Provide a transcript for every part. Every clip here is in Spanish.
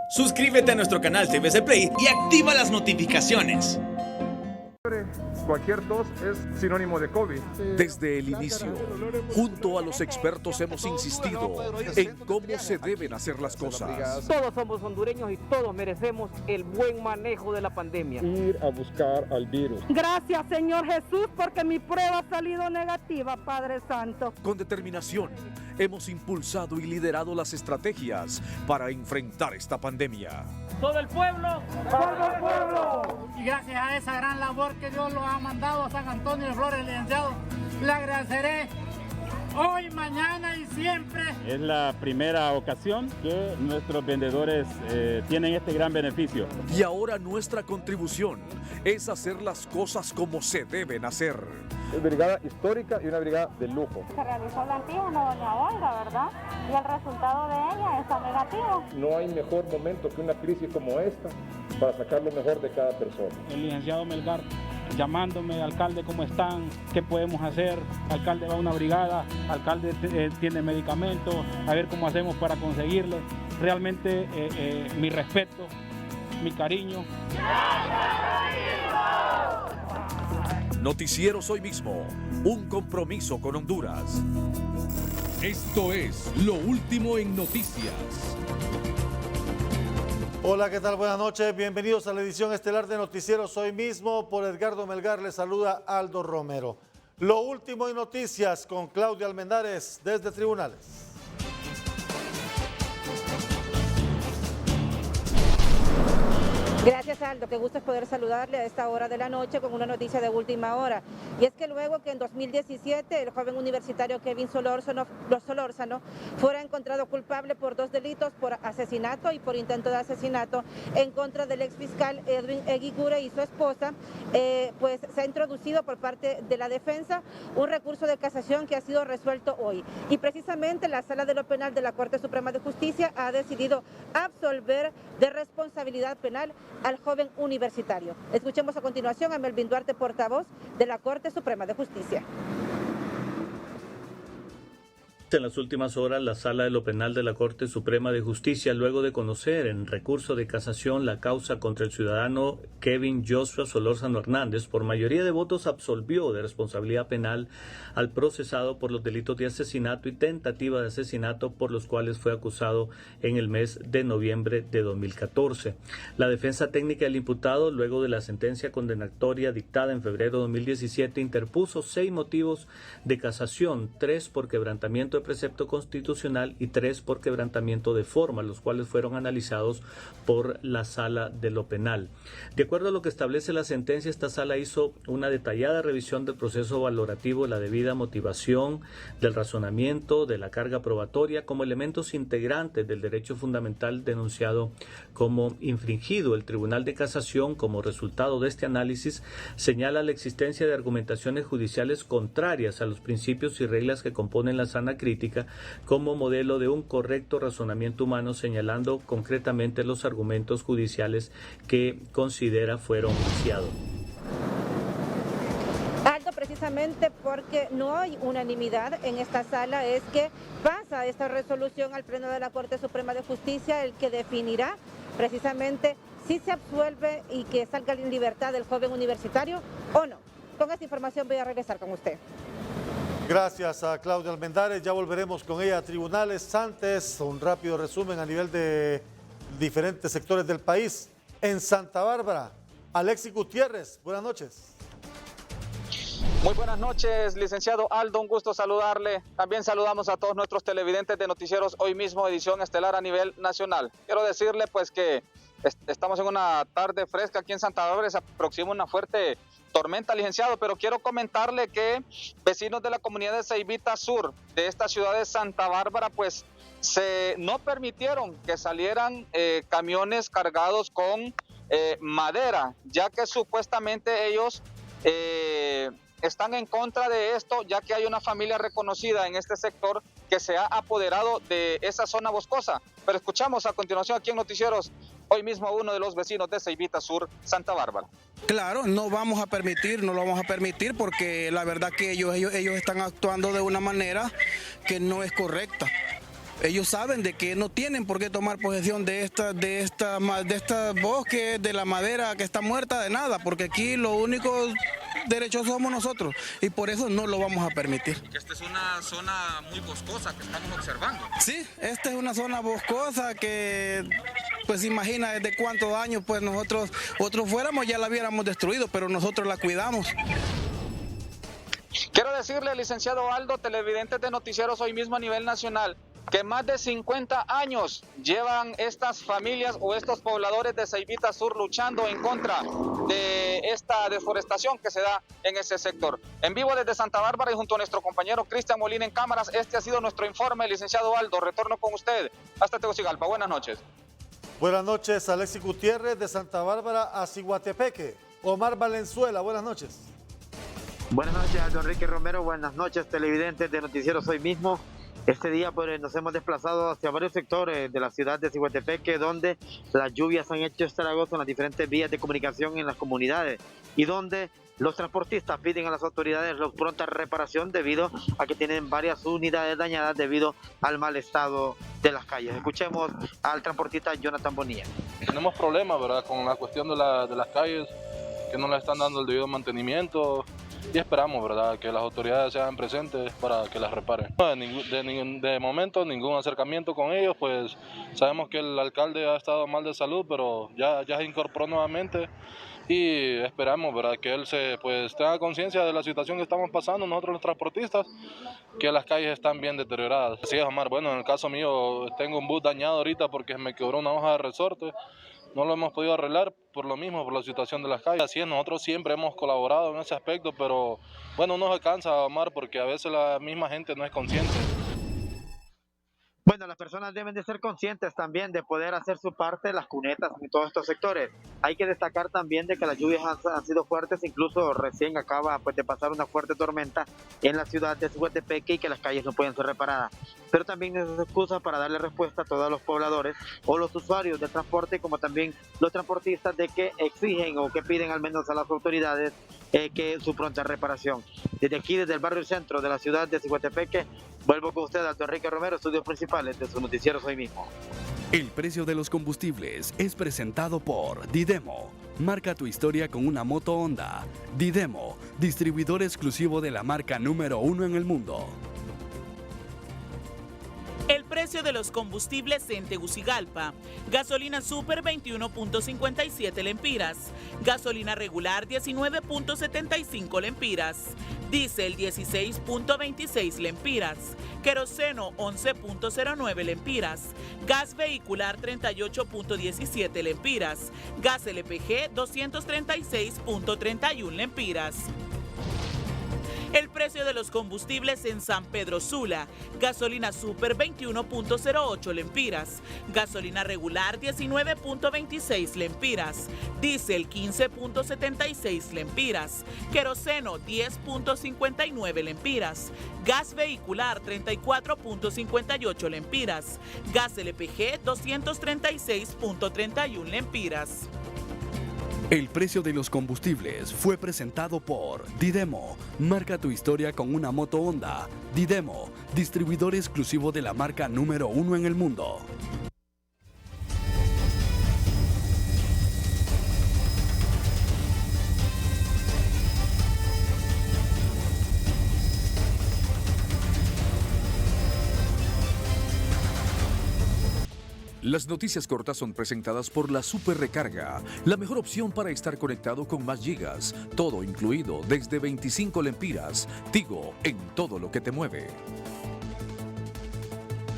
Suscríbete a nuestro canal TVC Play y activa las notificaciones. Cualquier tos es sinónimo de COVID. Desde el inicio, junto a los expertos hemos insistido en cómo se deben hacer las cosas. Todos somos hondureños y todos merecemos el buen manejo de la pandemia. Ir a buscar al virus. Gracias, Señor Jesús, porque mi prueba ha salido negativa, Padre Santo. Con determinación, hemos impulsado y liderado las estrategias para enfrentar esta pandemia. Todo el pueblo, ¡Salva al pueblo! Y gracias a esa gran labor que Dios lo ha mandado a San Antonio de Flores, licenciado, le agradeceré hoy, mañana y siempre. Es la primera ocasión que nuestros vendedores tienen este gran beneficio. Y ahora nuestra contribución es hacer las cosas como se deben hacer. Es brigada histórica y una brigada de lujo. Se realizó el antígeno, doña Olga, ¿verdad? Y el resultado de ella está negativo. No hay mejor momento que una crisis como esta para sacar lo mejor de cada persona. El licenciado Melgar llamándome, alcalde, ¿cómo están? ¿Qué podemos hacer? Alcalde va a una brigada, alcalde tiene medicamentos, a ver cómo hacemos para conseguirle. Realmente mi respeto, mi cariño. Noticieros Hoy Mismo, un compromiso con Honduras. Esto es Lo Último en Noticias. Hola, ¿qué tal? Buenas noches. Bienvenidos a la edición estelar de Noticieros Hoy Mismo. Por Edgardo Melgar les saluda Aldo Romero. Lo último en noticias con Claudia Almendares desde Tribunales. Gracias, Aldo, qué gusto es poder saludarle a esta hora de la noche con una noticia de última hora. Y es que luego que en 2017 el joven universitario Kevin Solórzano fuera encontrado culpable por 2 delitos, por asesinato y por intento de asesinato en contra del exfiscal Edwin Eguigure y su esposa, pues se ha introducido por parte de la defensa un recurso de casación que ha sido resuelto hoy. Y precisamente la Sala de lo Penal de la Corte Suprema de Justicia ha decidido absolver de responsabilidad penal al joven universitario. Escuchemos a continuación a Melvin Duarte, portavoz de la Corte Suprema de Justicia. En las últimas horas, la Sala de lo Penal de la Corte Suprema de Justicia, luego de conocer en recurso de casación la causa contra el ciudadano Kevin Joshua Solórzano Hernández, por mayoría de votos absolvió de responsabilidad penal al procesado por los delitos de asesinato y tentativa de asesinato por los cuales fue acusado en el mes de noviembre de 2014. La defensa técnica del imputado, luego de la sentencia condenatoria dictada en febrero de 2017, interpuso 6 motivos de casación, 3 por quebrantamiento de precepto constitucional y 3 por quebrantamiento de forma, los cuales fueron analizados por la Sala de lo Penal. De acuerdo a lo que establece la sentencia, esta sala hizo una detallada revisión del proceso valorativo de la debida motivación, del razonamiento, de la carga probatoria como elementos integrantes del derecho fundamental denunciado como infringido. El Tribunal de Casación, como resultado de este análisis, señala la existencia de argumentaciones judiciales contrarias a los principios y reglas que componen la sana crítica como modelo de un correcto razonamiento humano, señalando concretamente los argumentos judiciales que considera fueron viciados. Aldo, precisamente porque no hay unanimidad en esta sala, es que pasa esta resolución al Pleno de la Corte Suprema de Justicia, el que definirá precisamente si se absuelve y que salga en libertad el joven universitario o no. Con esta información voy a regresar con usted. Gracias a Claudia Almendares. Ya volveremos con ella a Tribunales. Antes, un rápido resumen a nivel de diferentes sectores del país. En Santa Bárbara, Alexis Gutiérrez, buenas noches. Muy buenas noches, licenciado Aldo, un gusto saludarle. También saludamos a todos nuestros televidentes de Noticieros Hoy Mismo, edición estelar a nivel nacional. Quiero decirle pues que estamos en una tarde fresca aquí en Santa Bárbara, se aproxima una fuerte tormenta, licenciado, pero quiero comentarle que vecinos de la comunidad de Ceibita Sur, de esta ciudad de Santa Bárbara, pues no permitieron que salieran camiones cargados con madera, ya que supuestamente ellos están en contra de esto, ya que hay una familia reconocida en este sector que se ha apoderado de esa zona boscosa. Pero escuchamos a continuación aquí en Noticieros Hoy Mismo a uno de los vecinos de Ceibita Sur, Santa Bárbara. Claro, no lo vamos a permitir porque la verdad que ellos están actuando de una manera que no es correcta. ellos saben de que no tienen por qué tomar posesión de esta bosque, de la madera que está muerta, de nada, porque aquí lo único derechosos somos nosotros y por eso no lo vamos a permitir. Que esta es una zona muy boscosa que estamos observando. Sí, esta es una zona boscosa que, pues imagina desde cuántos años pues nosotros fuéramos ya la hubiéramos destruido, pero nosotros la cuidamos. Quiero decirle, licenciado Aldo, televidentes de Noticieros Hoy Mismo a nivel nacional, que más de 50 años llevan estas familias o estos pobladores de Ceibita Sur luchando en contra de esta deforestación que se da en ese sector. En vivo desde Santa Bárbara y junto a nuestro compañero Cristian Molina en cámaras, este ha sido nuestro informe, licenciado Aldo. Retorno con usted hasta Tegucigalpa. Buenas noches. Buenas noches, Alexis Gutiérrez de Santa Bárbara a Ciguatepeque. Omar Valenzuela, buenas noches. Buenas noches, Aldo Enrique Romero. Buenas noches, televidentes de Noticieros Hoy Mismo. Este día pues, nos hemos desplazado hacia varios sectores de la ciudad de Ciguatepeque, donde las lluvias han hecho estragos en las diferentes vías de comunicación en las comunidades y donde los transportistas piden a las autoridades la pronta reparación debido a que tienen varias unidades dañadas debido al mal estado de las calles. Escuchemos al transportista Jonathan Bonilla. Tenemos problemas, ¿verdad?, con la cuestión de las calles, que no le están dando el debido mantenimiento. Y esperamos, ¿verdad?, que las autoridades sean presentes para que las reparen. De momento ningún acercamiento con ellos, pues sabemos que el alcalde ha estado mal de salud, pero ya se incorporó nuevamente y esperamos, ¿verdad?, que él tenga conciencia de la situación que estamos pasando nosotros los transportistas, que las calles están bien deterioradas. Así es, Omar. Bueno, en el caso mío tengo un bus dañado ahorita porque me quebró una hoja de resorte. No lo hemos podido arreglar por lo mismo, por la situación de las calles. Así es, nosotros siempre hemos colaborado en ese aspecto, pero bueno, no se alcanza, Omar, porque a veces la misma gente no es consciente. Bueno, las personas deben de ser conscientes también de poder hacer su parte, las cunetas en todos estos sectores. Hay que destacar también de que las lluvias han sido fuertes, incluso recién acaba de pasar una fuerte tormenta en la ciudad de Ciguatepeque y que las calles no pueden ser reparadas. Pero también es excusa para darle respuesta a todos los pobladores o los usuarios del transporte, como también los transportistas, de que exigen o que piden al menos a las autoridades que su pronta reparación. Desde aquí, desde el barrio centro de la ciudad de Ciguatepeque, vuelvo con usted, Aldo Enrique Romero, estudios principales de sus noticieros Hoy Mismo. El precio de los combustibles es presentado por Didemo. Marca tu historia con una moto Honda. Didemo, distribuidor exclusivo de la marca número 1 en el mundo. El precio de los combustibles en Tegucigalpa: gasolina super 21.57 lempiras, gasolina regular 19.75 lempiras, diésel 16.26 lempiras, queroseno 11.09 lempiras, gas vehicular 38.17 lempiras, gas LPG 236.31 lempiras. El precio de los combustibles en San Pedro Sula: gasolina super 21.08 lempiras, gasolina regular 19.26 lempiras, diésel 15.76 lempiras, queroseno 10.59 lempiras, gas vehicular 34.58 lempiras, gas LPG 236.31 lempiras. El precio de los combustibles fue presentado por Didemo. Marca tu historia con una moto Honda. Didemo, distribuidor exclusivo de la marca número 1 en el mundo. Las noticias cortas son presentadas por la Super Recarga, la mejor opción para estar conectado con más gigas, todo incluido desde 25 lempiras. Tigo, en todo lo que te mueve.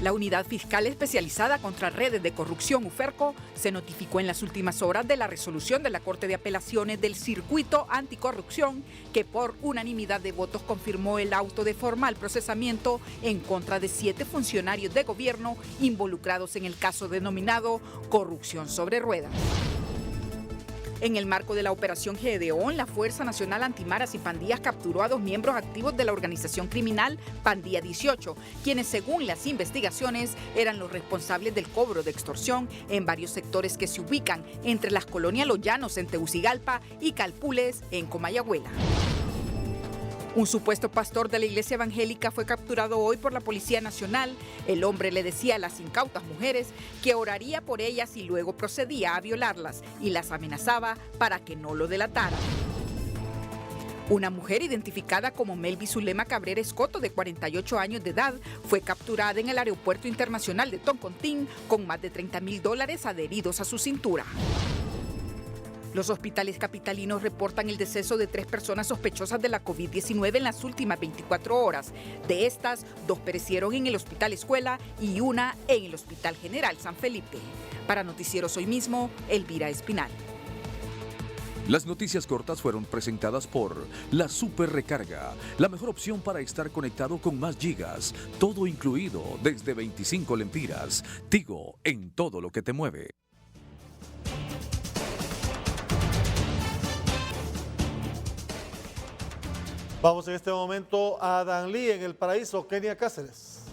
La Unidad Fiscal Especializada contra Redes de Corrupción, UFERCO, se notificó en las últimas horas de la resolución de la Corte de Apelaciones del Circuito Anticorrupción, que por unanimidad de votos confirmó el auto de formal procesamiento en contra de 7 funcionarios de gobierno involucrados en el caso denominado Corrupción sobre Ruedas. En el marco de la Operación Gedeón, la Fuerza Nacional Antimaras y Pandillas capturó a 2 miembros activos de la organización criminal Pandilla 18, quienes según las investigaciones eran los responsables del cobro de extorsión en varios sectores que se ubican entre las colonias Los Llanos en Tegucigalpa y Calpules en Comayagüela. Un supuesto pastor de la iglesia evangélica fue capturado hoy por la Policía Nacional. El hombre le decía a las incautas mujeres que oraría por ellas y luego procedía a violarlas y las amenazaba para que no lo delataran. Una mujer identificada como Melvi Zulema Cabrera Escoto, de 48 años de edad, fue capturada en el Aeropuerto Internacional de Toncontín con más de $30,000 adheridos a su cintura. Los hospitales capitalinos reportan el deceso de 3 personas sospechosas de la COVID-19 en las últimas 24 horas. De estas, 2 perecieron en el Hospital Escuela y una en el Hospital General San Felipe. Para Noticieros Hoy Mismo, Elvira Espinal. Las noticias cortas fueron presentadas por la Super Recarga, la mejor opción para estar conectado con más gigas, todo incluido desde 25 lempiras. Tigo, en todo lo que te mueve. Vamos en este momento a Danlí, en El Paraíso, Kenia Cáceres.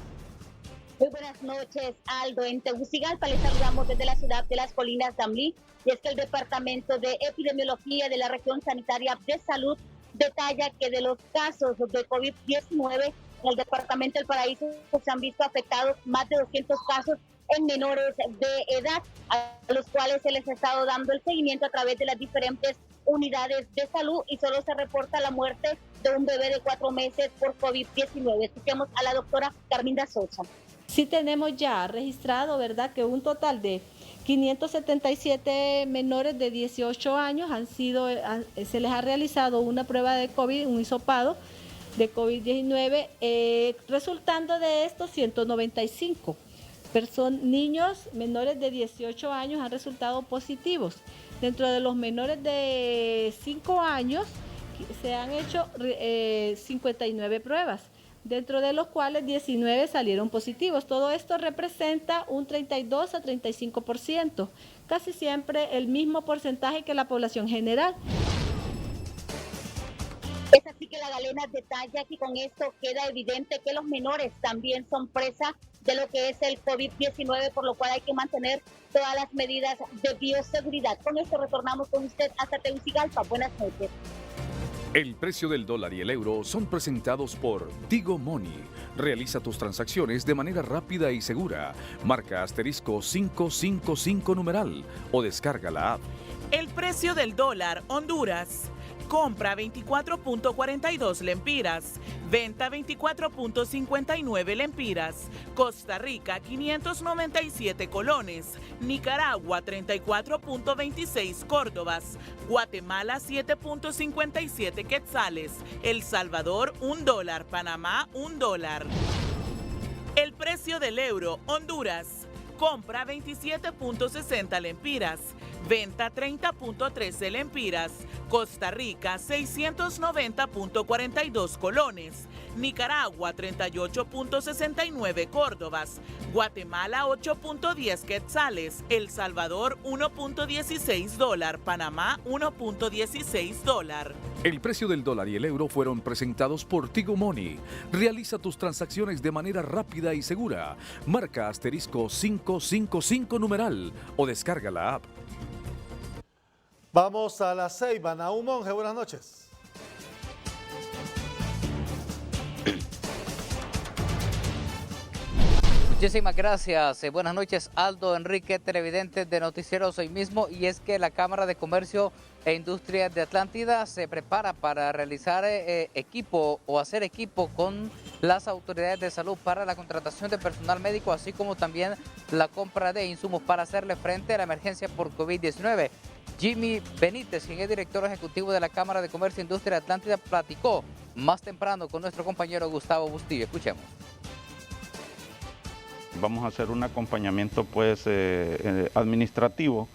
Muy buenas noches, Aldo. En Tegucigalpa les saludamos desde la ciudad de Las Colinas, Danlí. Y es que el Departamento de Epidemiología de la Región Sanitaria de Salud detalla que de los casos de COVID-19 en el Departamento del Paraíso se han visto afectados más de 200 casos en menores de edad, a los cuales se les ha estado dando el seguimiento a través de las diferentes unidades de salud y solo se reporta la muerte de un bebé de 4 meses por COVID-19. Escuchemos a la doctora Carminda Sosa. Sí tenemos ya registrado, ¿verdad?, que un total de 577 menores de 18 años se les ha realizado una prueba de COVID, un hisopado de COVID-19, resultando de estos 195 niños menores de 18 años han resultado positivos. Dentro de los menores de 5 años se han hecho 59 pruebas, dentro de los cuales 19 salieron positivos. Todo esto representa un 32 a 35%, casi siempre el mismo porcentaje que la población general. Es así que la Galena detalla que con esto queda evidente que los menores también son presa de lo que es el COVID-19, por lo cual hay que mantener todas las medidas de bioseguridad. Con esto retornamos con usted hasta Tegucigalpa. Buenas noches. El precio del dólar y el euro son presentados por Tigo Money. Realiza tus transacciones de manera rápida y segura. Marca asterisco 555 numeral o descarga la app. El precio del dólar, Honduras. Compra 24.42 lempiras, venta 24.59 lempiras, Costa Rica 597 colones, Nicaragua 34.26 córdobas, Guatemala 7.57 quetzales, El Salvador $1, Panamá $1. El precio del euro, Honduras. Compra 27.60 lempiras, venta 30.13 lempiras, Costa Rica 690.42 colones, Nicaragua 38.69 córdobas, Guatemala 8.10 quetzales, El Salvador $1.16, Panamá $1.16. El precio del dólar y el euro fueron presentados por Tigo Money. Realiza tus transacciones de manera rápida y segura. Marca asterisco 555 numeral o descarga la app. Vamos a La Ceiba. Nahum Monge, buenas noches. Muchísimas gracias. Buenas noches, Aldo, Enrique, televidentes de Noticieros Hoy Mismo. Y es que la Cámara de Comercio e Industria de Atlántida se prepara para realizar equipo o hacer equipo con las autoridades de salud para la contratación de personal médico, así como también la compra de insumos para hacerle frente a la emergencia por COVID-19. Jimmy Benítez, quien es director ejecutivo de la Cámara de Comercio e Industria de Atlántida, platicó más temprano con nuestro compañero Gustavo Bustillo. Escuchemos. Vamos a hacer un acompañamiento pues administrativo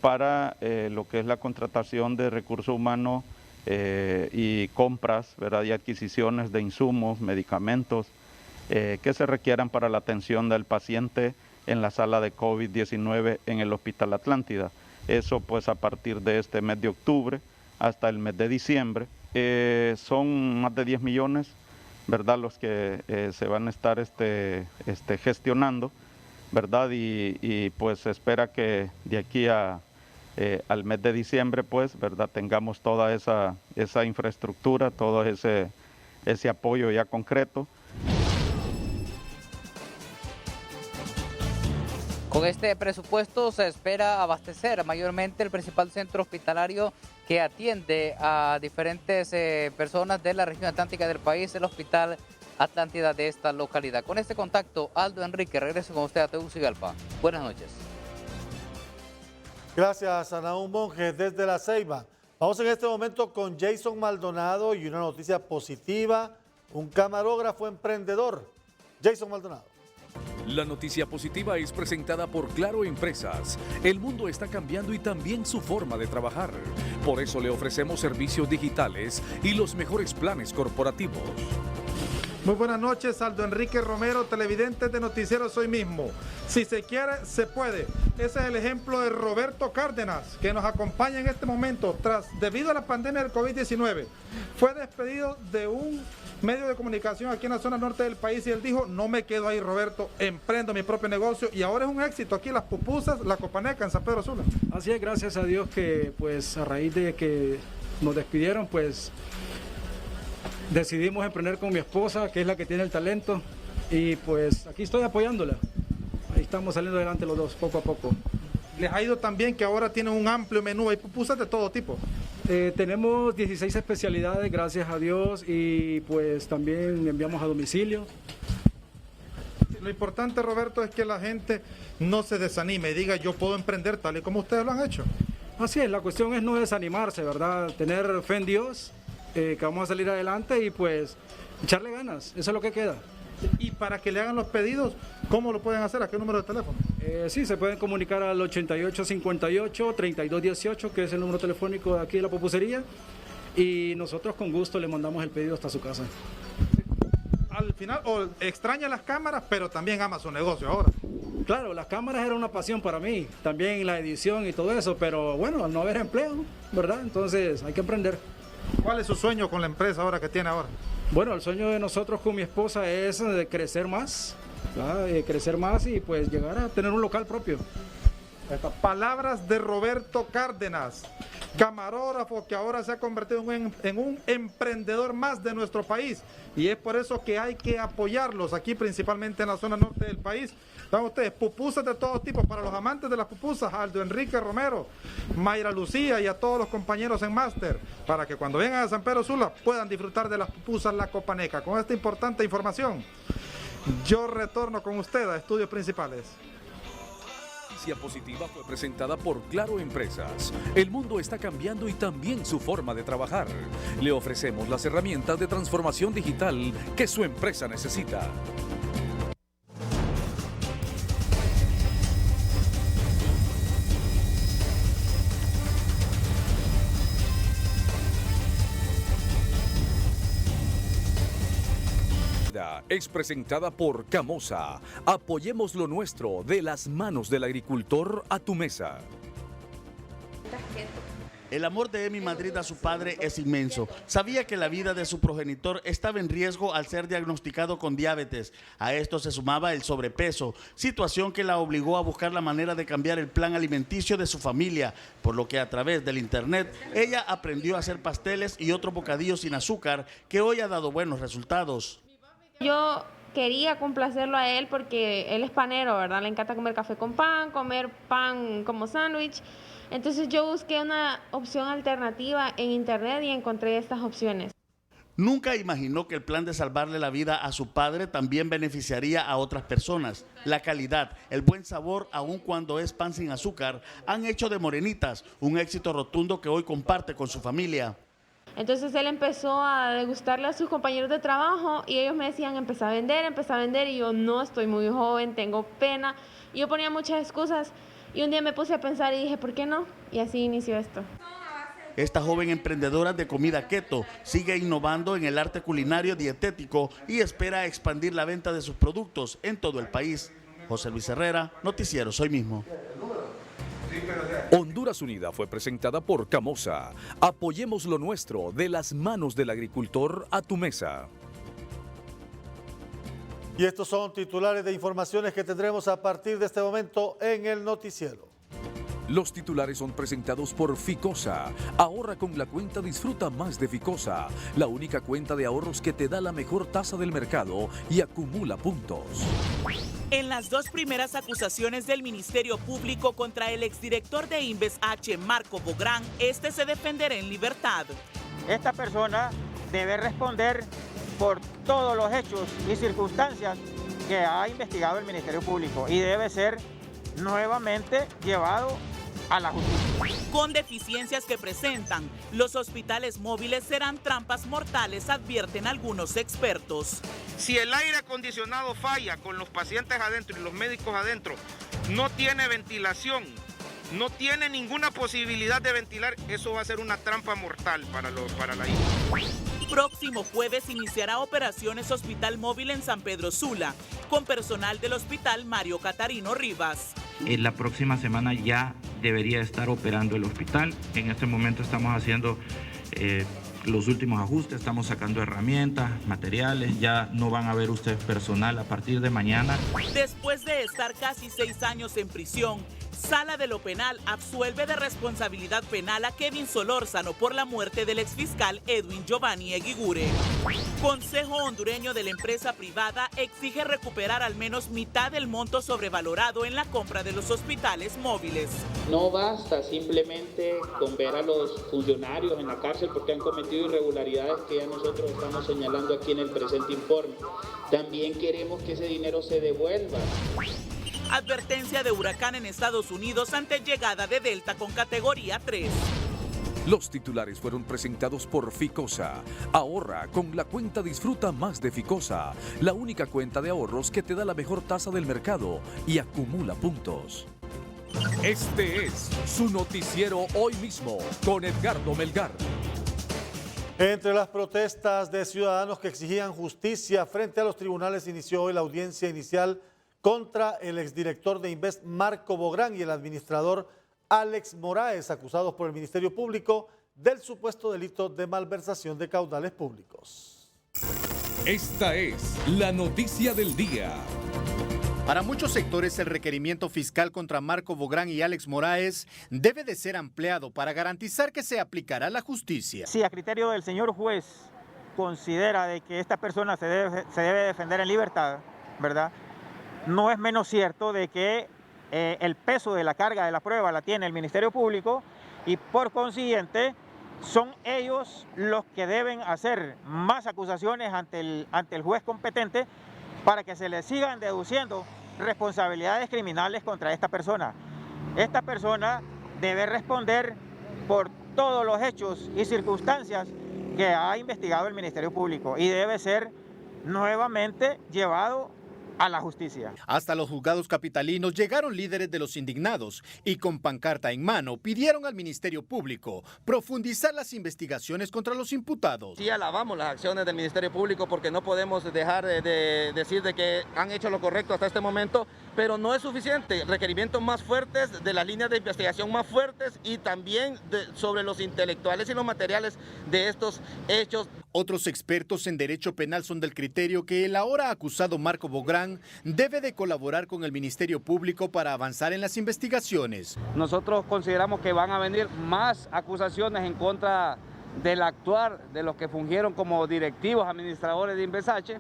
para lo que es la contratación de recursos humanos y compras, ¿verdad?, y adquisiciones de insumos, medicamentos que se requieran para la atención del paciente en la sala de COVID-19 en el Hospital Atlántida. Eso pues a partir de este mes de octubre hasta el mes de diciembre. Son más de 10 millones, ¿verdad?, los que se van a estar gestionando, ¿verdad? Y pues se espera que de aquí a al mes de diciembre, pues, ¿verdad?, tengamos toda esa infraestructura, todo ese apoyo ya concreto. Con este presupuesto se espera abastecer mayormente el principal centro hospitalario que atiende a diferentes personas de la región atlántica del país, el Hospital Atlántida de esta localidad. Con este contacto, Aldo Enrique, regreso con usted a Tegucigalpa. Buenas noches. Gracias a Naúm Monge desde La Ceiba. Vamos en este momento con Jason Maldonado y una noticia positiva, un camarógrafo emprendedor. Jason Maldonado. La noticia positiva es presentada por Claro Empresas. El mundo está cambiando y también su forma de trabajar. Por eso le ofrecemos servicios digitales y los mejores planes corporativos. Muy buenas noches, Aldo Enrique Romero, televidentes de Noticieros Hoy Mismo. Si se quiere, se puede. Ese es el ejemplo de Roberto Cárdenas, que nos acompaña en este momento debido a la pandemia del COVID-19. Fue despedido de un medio de comunicación aquí en la zona norte del país y él dijo, no me quedo ahí, Roberto, emprendo mi propio negocio y ahora es un éxito aquí las pupusas, la Copaneca en San Pedro Sula. Así es, gracias a Dios que pues a raíz de que nos despidieron, pues decidimos emprender con mi esposa, que es la que tiene el talento, y pues aquí estoy apoyándola. Ahí estamos saliendo adelante los dos, poco a poco. Les ha ido también que ahora tienen un amplio menú, hay pupusas de todo tipo. Tenemos 16 especialidades, gracias a Dios, y pues también enviamos a domicilio. Lo importante, Roberto, es que la gente no se desanime y diga yo puedo emprender tal y como ustedes lo han hecho. Así es, la cuestión es no desanimarse, ¿verdad? Tener fe en Dios, que vamos a salir adelante y pues echarle ganas, eso es lo que queda. Y para que le hagan los pedidos, ¿cómo lo pueden hacer? ¿A qué número de teléfono? Sí, se pueden comunicar al 8858-3218, que es el número telefónico de aquí de la pupusería, y nosotros con gusto le mandamos el pedido hasta su casa. Al final, extraña las cámaras, pero también ama su negocio ahora. Claro, las cámaras eran una pasión para mí, también la edición y todo eso, pero bueno, al no haber empleo, ¿verdad? Entonces hay que emprender. ¿Cuál es su sueño con la empresa ahora que tiene ahora? Bueno, el sueño de nosotros con mi esposa es crecer más, crecer más y pues llegar a tener un local propio. Estas palabras de Roberto Cárdenas, camarógrafo que ahora se ha convertido en un emprendedor más de nuestro país, y es por eso que hay que apoyarlos aquí, principalmente en la zona norte del país. Vean ustedes, pupusas de todo tipo para los amantes de las pupusas, Aldo Enrique Romero, Mayra Lucía y a todos los compañeros en máster, para que cuando vengan a San Pedro Sula puedan disfrutar de las pupusas La Copaneca. Con esta importante información, yo retorno con usted a estudios principales. La noticia positiva fue presentada por Claro Empresas. El mundo está cambiando y también su forma de trabajar. Le ofrecemos las herramientas de transformación digital que su empresa necesita. Es presentada por Camosa. Apoyemos lo nuestro, de las manos del agricultor a tu mesa. El amor de Emi Madrid a su padre es inmenso. Sabía que la vida de su progenitor estaba en riesgo al ser diagnosticado con diabetes. A esto se sumaba el sobrepeso, situación que la obligó a buscar la manera de cambiar el plan alimenticio de su familia, por lo que a través del internet ella aprendió a hacer pasteles y otros bocadillos sin azúcar que hoy ha dado buenos resultados. Yo quería complacerlo a él porque él es panero, ¿verdad? Le encanta comer café con pan, comer pan como sándwich. Entonces yo busqué una opción alternativa en internet y encontré estas opciones. Nunca imaginó que el plan de salvarle la vida a su padre también beneficiaría a otras personas. La calidad, el buen sabor, aun cuando es pan sin azúcar, han hecho de Morenitas un éxito rotundo que hoy comparte con su familia. Entonces él empezó a degustarle a sus compañeros de trabajo y ellos me decían, empezá a vender, y yo no, estoy muy joven, tengo pena. Y yo ponía muchas excusas y un día me puse a pensar y dije, ¿por qué no? Y así inició esto. Esta joven emprendedora de comida keto sigue innovando en el arte culinario dietético y espera expandir la venta de sus productos en todo el país. José Luis Herrera, Noticieros Hoy Mismo. Honduras Unida fue presentada por Camosa. Apoyemos lo nuestro, de las manos del agricultor a tu mesa. Y estos son titulares de informaciones que tendremos a partir de este momento en el noticiero. Los titulares son presentados por Ficosa. Ahorra con la cuenta Disfruta Más de Ficosa, la única cuenta de ahorros que te da la mejor tasa del mercado y acumula puntos. En las dos primeras acusaciones del Ministerio Público contra el exdirector de Inves H, Marco Bográn, este se defenderá en libertad. Esta persona debe responder por todos los hechos y circunstancias que ha investigado el Ministerio Público y debe ser nuevamente llevado a la justicia. Con deficiencias que presentan, los hospitales móviles serán trampas mortales, advierten algunos expertos. Si el aire acondicionado falla con los pacientes adentro y los médicos adentro, no tiene ventilación, no tiene ninguna posibilidad de ventilar, eso va a ser una trampa mortal para la isla. Próximo jueves iniciará operaciones Hospital Móvil en San Pedro Sula, con personal del Hospital Mario Catarino Rivas. La próxima semana ya debería estar operando el hospital. En este momento estamos haciendo los últimos ajustes, estamos sacando herramientas, materiales, ya no van a ver ustedes personal a partir de mañana. Después de estar casi 6 años en prisión, Sala de lo Penal absuelve de responsabilidad penal a Kevin Solórzano por la muerte del exfiscal Edwin Giovanni Eguigure. Consejo hondureño de la empresa privada exige recuperar al menos mitad del monto sobrevalorado en la compra de los hospitales móviles. No basta simplemente con ver a los funcionarios en la cárcel porque han cometido irregularidades que ya nosotros estamos señalando aquí en el presente informe. También queremos que ese dinero se devuelva. Advertencia de huracán en Estados Unidos ante llegada de Delta con categoría 3. Los titulares fueron presentados por Ficosa. Ahorra con la cuenta Disfruta Más de Ficosa, la única cuenta de ahorros que te da la mejor tasa del mercado y acumula puntos. Este es su noticiero Hoy Mismo con Edgardo Melgar. Entre las protestas de ciudadanos que exigían justicia frente a los tribunales inició hoy la audiencia inicial contra el exdirector de Inves Marco Bográn y el administrador Alex Moraes, acusados por el Ministerio Público del supuesto delito de malversación de caudales públicos. Esta es la noticia del día. Para muchos sectores, el requerimiento fiscal contra Marco Bográn y Alex Moraes debe de ser ampliado para garantizar que se aplicará la justicia. Si a criterio del señor juez considera de que esta persona se debe defender en libertad, ¿verdad?, no es menos cierto de que el peso de la carga de la prueba la tiene el Ministerio Público y por consiguiente son ellos los que deben hacer más acusaciones ante el juez competente para que se le sigan deduciendo responsabilidades criminales contra esta persona. Esta persona debe responder por todos los hechos y circunstancias que ha investigado el Ministerio Público y debe ser nuevamente llevado a la justicia. Hasta los juzgados capitalinos llegaron líderes de los indignados y con pancarta en mano pidieron al Ministerio Público profundizar las investigaciones contra los imputados. Sí alabamos las acciones del Ministerio Público porque no podemos dejar de decir de que han hecho lo correcto hasta este momento, pero no es suficiente. Requerimientos más fuertes, de las líneas de investigación más fuertes y también sobre los intelectuales y los materiales de estos hechos. Otros expertos en derecho penal son del criterio que el ahora acusado Marco Bográn debe de colaborar con el Ministerio Público para avanzar en las investigaciones. Nosotros consideramos que van a venir más acusaciones en contra del actuar de los que fungieron como directivos administradores de Inves H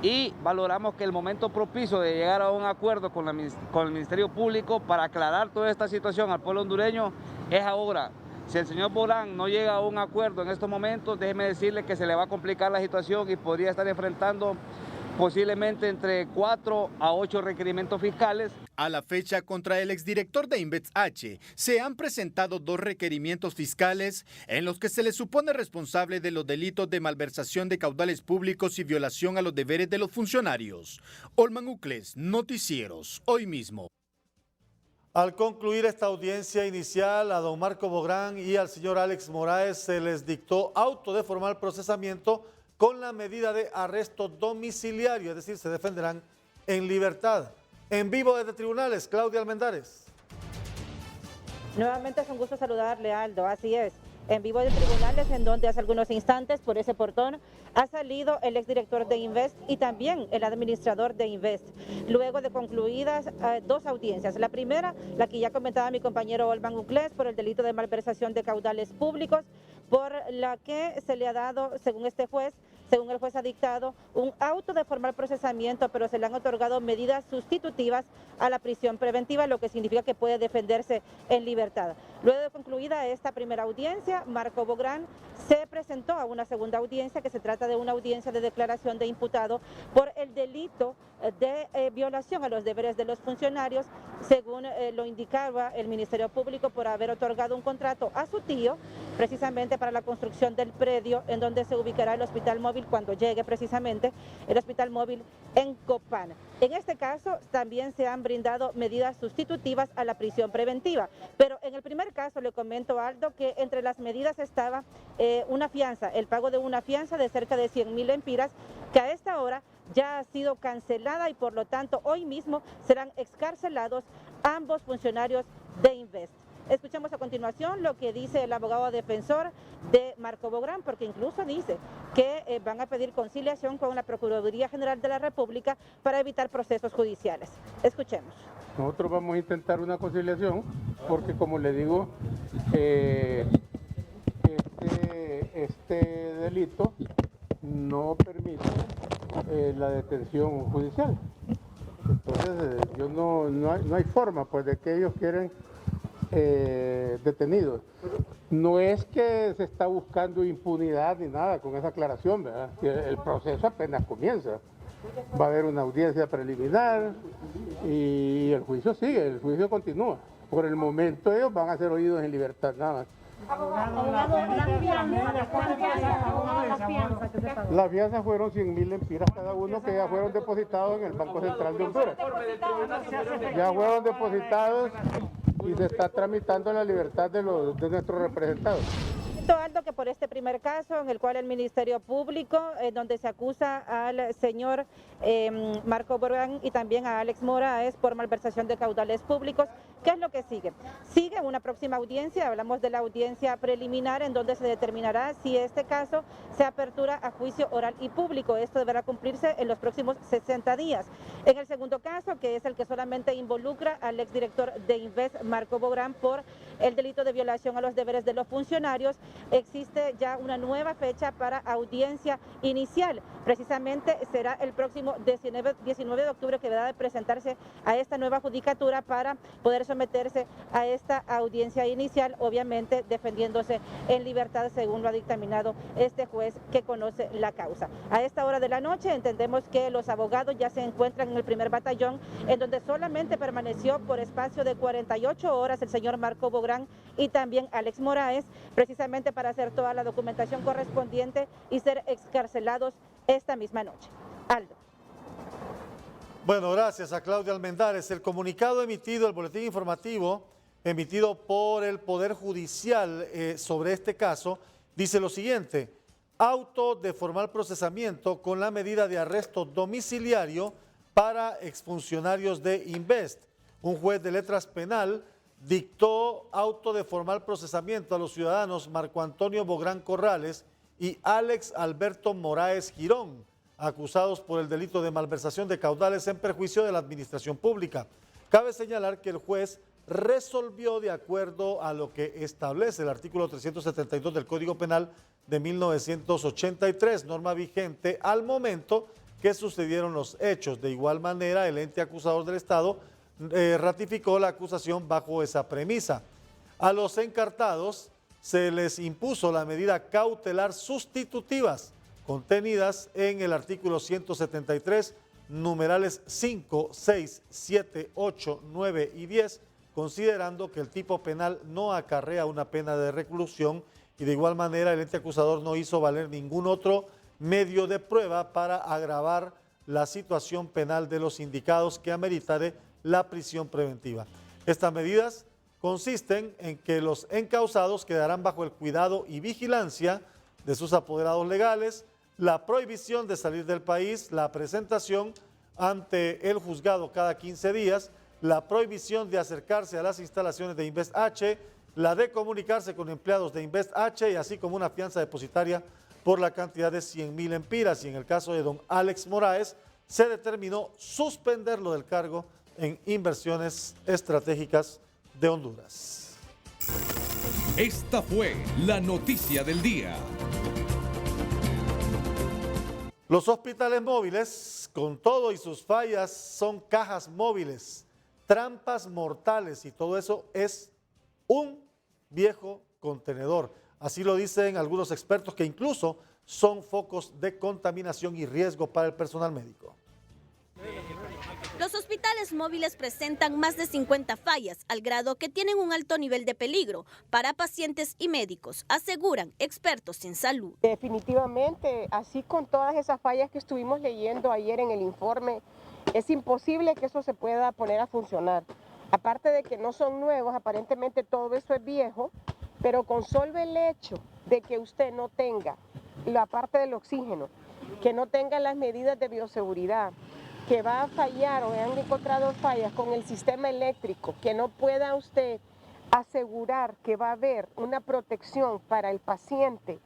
y valoramos que el momento propicio de llegar a un acuerdo con el Ministerio Público para aclarar toda esta situación al pueblo hondureño es ahora. Si el señor Bográn no llega a un acuerdo en estos momentos, déjeme decirle que se le va a complicar la situación y podría estar enfrentando posiblemente entre 4 a 8 requerimientos fiscales. A la fecha, contra el exdirector de Inves H se han presentado 2 requerimientos fiscales en los que se le supone responsable de los delitos de malversación de caudales públicos y violación a los deberes de los funcionarios. Olman Ucles, Noticieros, Hoy Mismo. Al concluir esta audiencia inicial, a don Marco Bográn y al señor Alex Moraes se les dictó auto de formal procesamiento con la medida de arresto domiciliario, es decir, se defenderán en libertad. En vivo desde tribunales, Claudia Almendares. Nuevamente es un gusto saludarle, Aldo. Así es. en vivo de tribunales, en donde hace algunos instantes por ese portón ha salido el exdirector de Invest y también el administrador de Invest, luego de concluidas 2 audiencias. La primera, la que ya comentaba mi compañero Olman Uclés, por el delito de malversación de caudales públicos, por la que se le ha dado, según el juez ha dictado un auto de formal procesamiento, pero se le han otorgado medidas sustitutivas a la prisión preventiva, lo que significa que puede defenderse en libertad. Luego de concluida esta primera audiencia, Marco Bográn se presentó a una segunda audiencia, que se trata de una audiencia de declaración de imputado por el delito de violación a los deberes de los funcionarios, según lo indicaba el Ministerio Público, por haber otorgado un contrato a su tío, precisamente para la construcción del predio en donde se ubicará el hospital móvil cuando llegue precisamente el hospital móvil en Copán. En este caso también se han brindado medidas sustitutivas a la prisión preventiva, pero en el primer caso le comento, Aldo, que entre las medidas estaba una fianza, el pago de una fianza de cerca de 100.000 lempiras, que a esta hora ya ha sido cancelada y por lo tanto hoy mismo serán excarcelados ambos funcionarios de Invest. Escuchemos a continuación lo que dice el abogado defensor de Marco Bográn, porque incluso dice que van a pedir conciliación con la Procuraduría General de la República para evitar procesos judiciales. Escuchemos. Nosotros vamos a intentar una conciliación porque, como le digo, este delito no permite la detención judicial. Entonces, no hay forma pues de que ellos quieren detenidos. No es que se está buscando impunidad ni nada con esa aclaración, ¿verdad? El proceso apenas comienza. Va a haber una audiencia preliminar y el juicio sigue, el juicio continúa. Por el momento ellos van a ser oídos en libertad, nada más. Las fianzas fueron 100.000 lempiras cada uno, que ya fueron depositados en el Banco Central de Honduras. Ya fueron depositados y se está tramitando la libertad de nuestros representados. Aldo, que por este primer caso en el cual el Ministerio Público, donde se acusa al señor Marco Bográn y también a Alex Moraes por malversación de caudales públicos, ¿qué es lo que sigue? Sigue una próxima audiencia, hablamos de la audiencia preliminar, en donde se determinará si este caso se apertura a juicio oral y público. Esto deberá cumplirse en los próximos 60 días. En el segundo caso, que es el que solamente involucra al exdirector de Invest, Marco Bográn, por el delito de violación a los deberes de los funcionarios, existe ya una nueva fecha para audiencia inicial. Precisamente será el próximo 19 de octubre que deberá de presentarse a esta nueva judicatura para poder someterse a esta audiencia inicial, obviamente defendiéndose en libertad según lo ha dictaminado este juez que conoce la causa. A esta hora de la noche entendemos que los abogados ya se encuentran en el primer batallón, en donde solamente permaneció por espacio de 48 horas el señor Marco Bográn y también Alex Moraes, precisamente para hacer toda la documentación correspondiente y ser excarcelados esta misma noche. Aldo. Bueno, gracias a Claudia Almendares. El comunicado emitido, el boletín informativo emitido por el Poder Judicial sobre este caso, dice lo siguiente: auto de formal procesamiento con la medida de arresto domiciliario para exfuncionarios de Invest. Un juez de letras penal dictó auto de formal procesamiento a los ciudadanos Marco Antonio Bográn Corrales y Alex Alberto Moraes Girón, acusados por el delito de malversación de caudales en perjuicio de la administración pública. Cabe señalar que el juez resolvió de acuerdo a lo que establece el artículo 372 del Código Penal de 1983, norma vigente al momento que sucedieron los hechos. De igual manera, el ente acusador del Estado ratificó la acusación bajo esa premisa. A los encartados se les impuso la medida cautelar sustitutivas contenidas en el artículo 173, numerales 5, 6, 7, 8, 9 y 10, considerando que el tipo penal no acarrea una pena de reclusión y de igual manera el ente acusador no hizo valer ningún otro medio de prueba para agravar la situación penal de los indicados que ameritare la prisión preventiva. Estas medidas consisten en que los encausados quedarán bajo el cuidado y vigilancia de sus apoderados legales, la prohibición de salir del país, la presentación ante el juzgado cada 15 días, la prohibición de acercarse a las instalaciones de Invest H la de comunicarse con empleados de Invest H y así como una fianza depositaria por la cantidad de 100.000 empiras. Y en el caso de don Alex Moraes, se determinó suspenderlo del cargo en Inversiones Estratégicas de Honduras. Esta fue la noticia del día. Los hospitales móviles, con todo y sus fallas, son cajas móviles, trampas mortales y todo eso es un viejo contenedor. Así lo dicen algunos expertos que incluso son focos de contaminación y riesgo para el personal médico. Los hospitales móviles presentan más de 50 fallas, al grado que tienen un alto nivel de peligro para pacientes y médicos, aseguran expertos en salud. Definitivamente, así con todas esas fallas que estuvimos leyendo ayer en el informe, es imposible que eso se pueda poner a funcionar. Aparte de que no son nuevos, aparentemente todo eso es viejo, pero con solo el hecho de que usted no tenga la parte del oxígeno, que no tenga las medidas de bioseguridad, que va a fallar o han encontrado fallas con el sistema eléctrico, que no pueda usted asegurar que va a haber una protección para el paciente,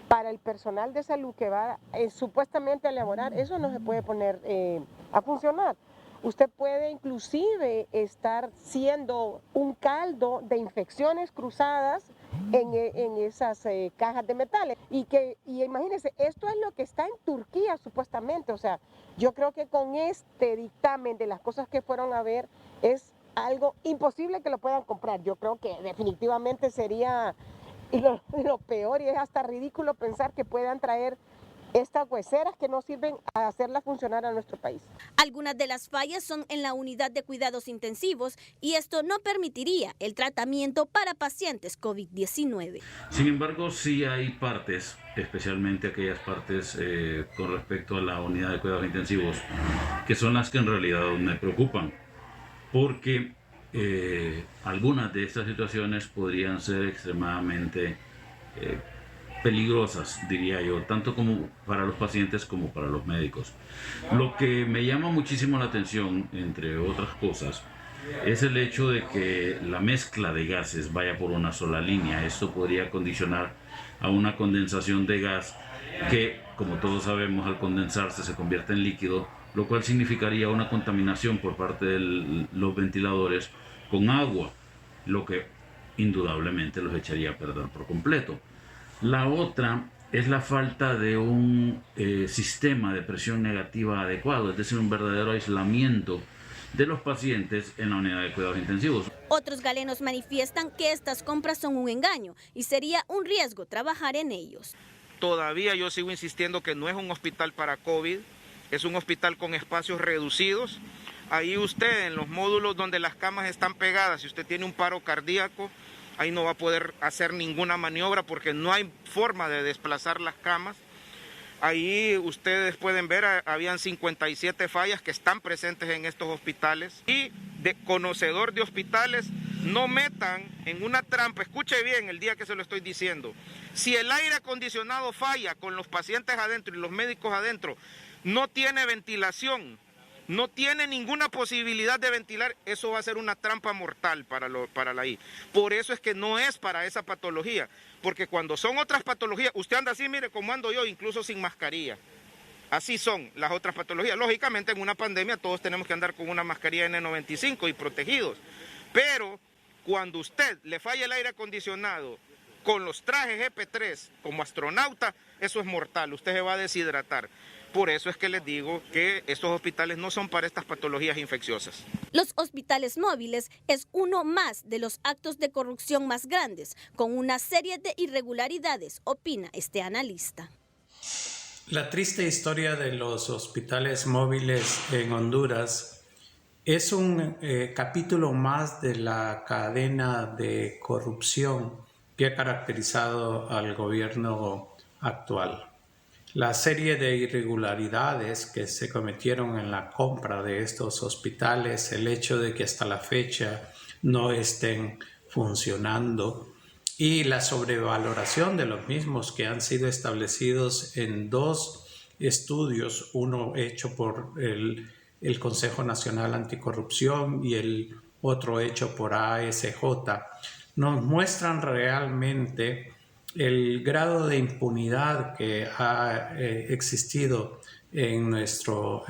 para el personal de salud que va supuestamente a elaborar, eso no se puede poner a funcionar. Usted puede inclusive estar siendo un caldo de infecciones cruzadas en esas cajas de metales. Y imagínense, esto es lo que está en Turquía supuestamente. O sea, yo creo que con este dictamen de las cosas que fueron a ver es algo imposible que lo puedan comprar. Yo creo que definitivamente sería lo peor y es hasta ridículo pensar que puedan traer estas hueseras que no sirven a hacerlas funcionar a nuestro país. Algunas de las fallas son en la unidad de cuidados intensivos y esto no permitiría el tratamiento para pacientes COVID-19. Sin embargo, sí hay partes, especialmente aquellas partes con respecto a la unidad de cuidados intensivos, que son las que en realidad me preocupan, porque algunas de estas situaciones podrían ser extremadamente peligrosas, diría yo, tanto como para los pacientes como para los médicos. Lo que me llama muchísimo la atención, entre otras cosas, es el hecho de que la mezcla de gases vaya por una sola línea. Esto podría condicionar a una condensación de gas que, como todos sabemos, al condensarse se convierte en líquido, lo cual significaría una contaminación por parte de los ventiladores con agua, lo que indudablemente los echaría a perder por completo. La otra es la falta de un sistema de presión negativa adecuado, es decir, un verdadero aislamiento de los pacientes en la unidad de cuidados intensivos. Otros galenos manifiestan que estas compras son un engaño y sería un riesgo trabajar en ellos. Todavía yo sigo insistiendo que no es un hospital para COVID, es un hospital con espacios reducidos. Ahí usted, en los módulos donde las camas están pegadas, si usted tiene un paro cardíaco, ahí no va a poder hacer ninguna maniobra porque no hay forma de desplazar las camas. Ahí ustedes pueden ver, habían 57 fallas que están presentes en estos hospitales. Y de conocedor de hospitales, no metan en una trampa, escuche bien el día que se lo estoy diciendo. Si el aire acondicionado falla con los pacientes adentro y los médicos adentro, no tiene ventilación, no tiene ninguna posibilidad de ventilar, eso va a ser una trampa mortal para la I. Por eso es que no es para esa patología, porque cuando son otras patologías, usted anda así, mire cómo ando yo, incluso sin mascarilla. Así son las otras patologías. Lógicamente en una pandemia todos tenemos que andar con una mascarilla N95 y protegidos, pero cuando usted le falla el aire acondicionado con los trajes EP3 como astronauta, eso es mortal, usted se va a deshidratar. Por eso es que les digo que estos hospitales no son para estas patologías infecciosas. Los hospitales móviles es uno más de los actos de corrupción más grandes, con una serie de irregularidades, opina este analista. La triste historia de los hospitales móviles en Honduras es un capítulo más de la cadena de corrupción que ha caracterizado al gobierno actual. La serie de irregularidades que se cometieron en la compra de estos hospitales, el hecho de que hasta la fecha no estén funcionando y la sobrevaloración de los mismos que han sido establecidos en dos estudios, uno hecho por el Consejo Nacional Anticorrupción y el otro hecho por ASJ, nos muestran realmente el grado de impunidad que ha existido en nuestro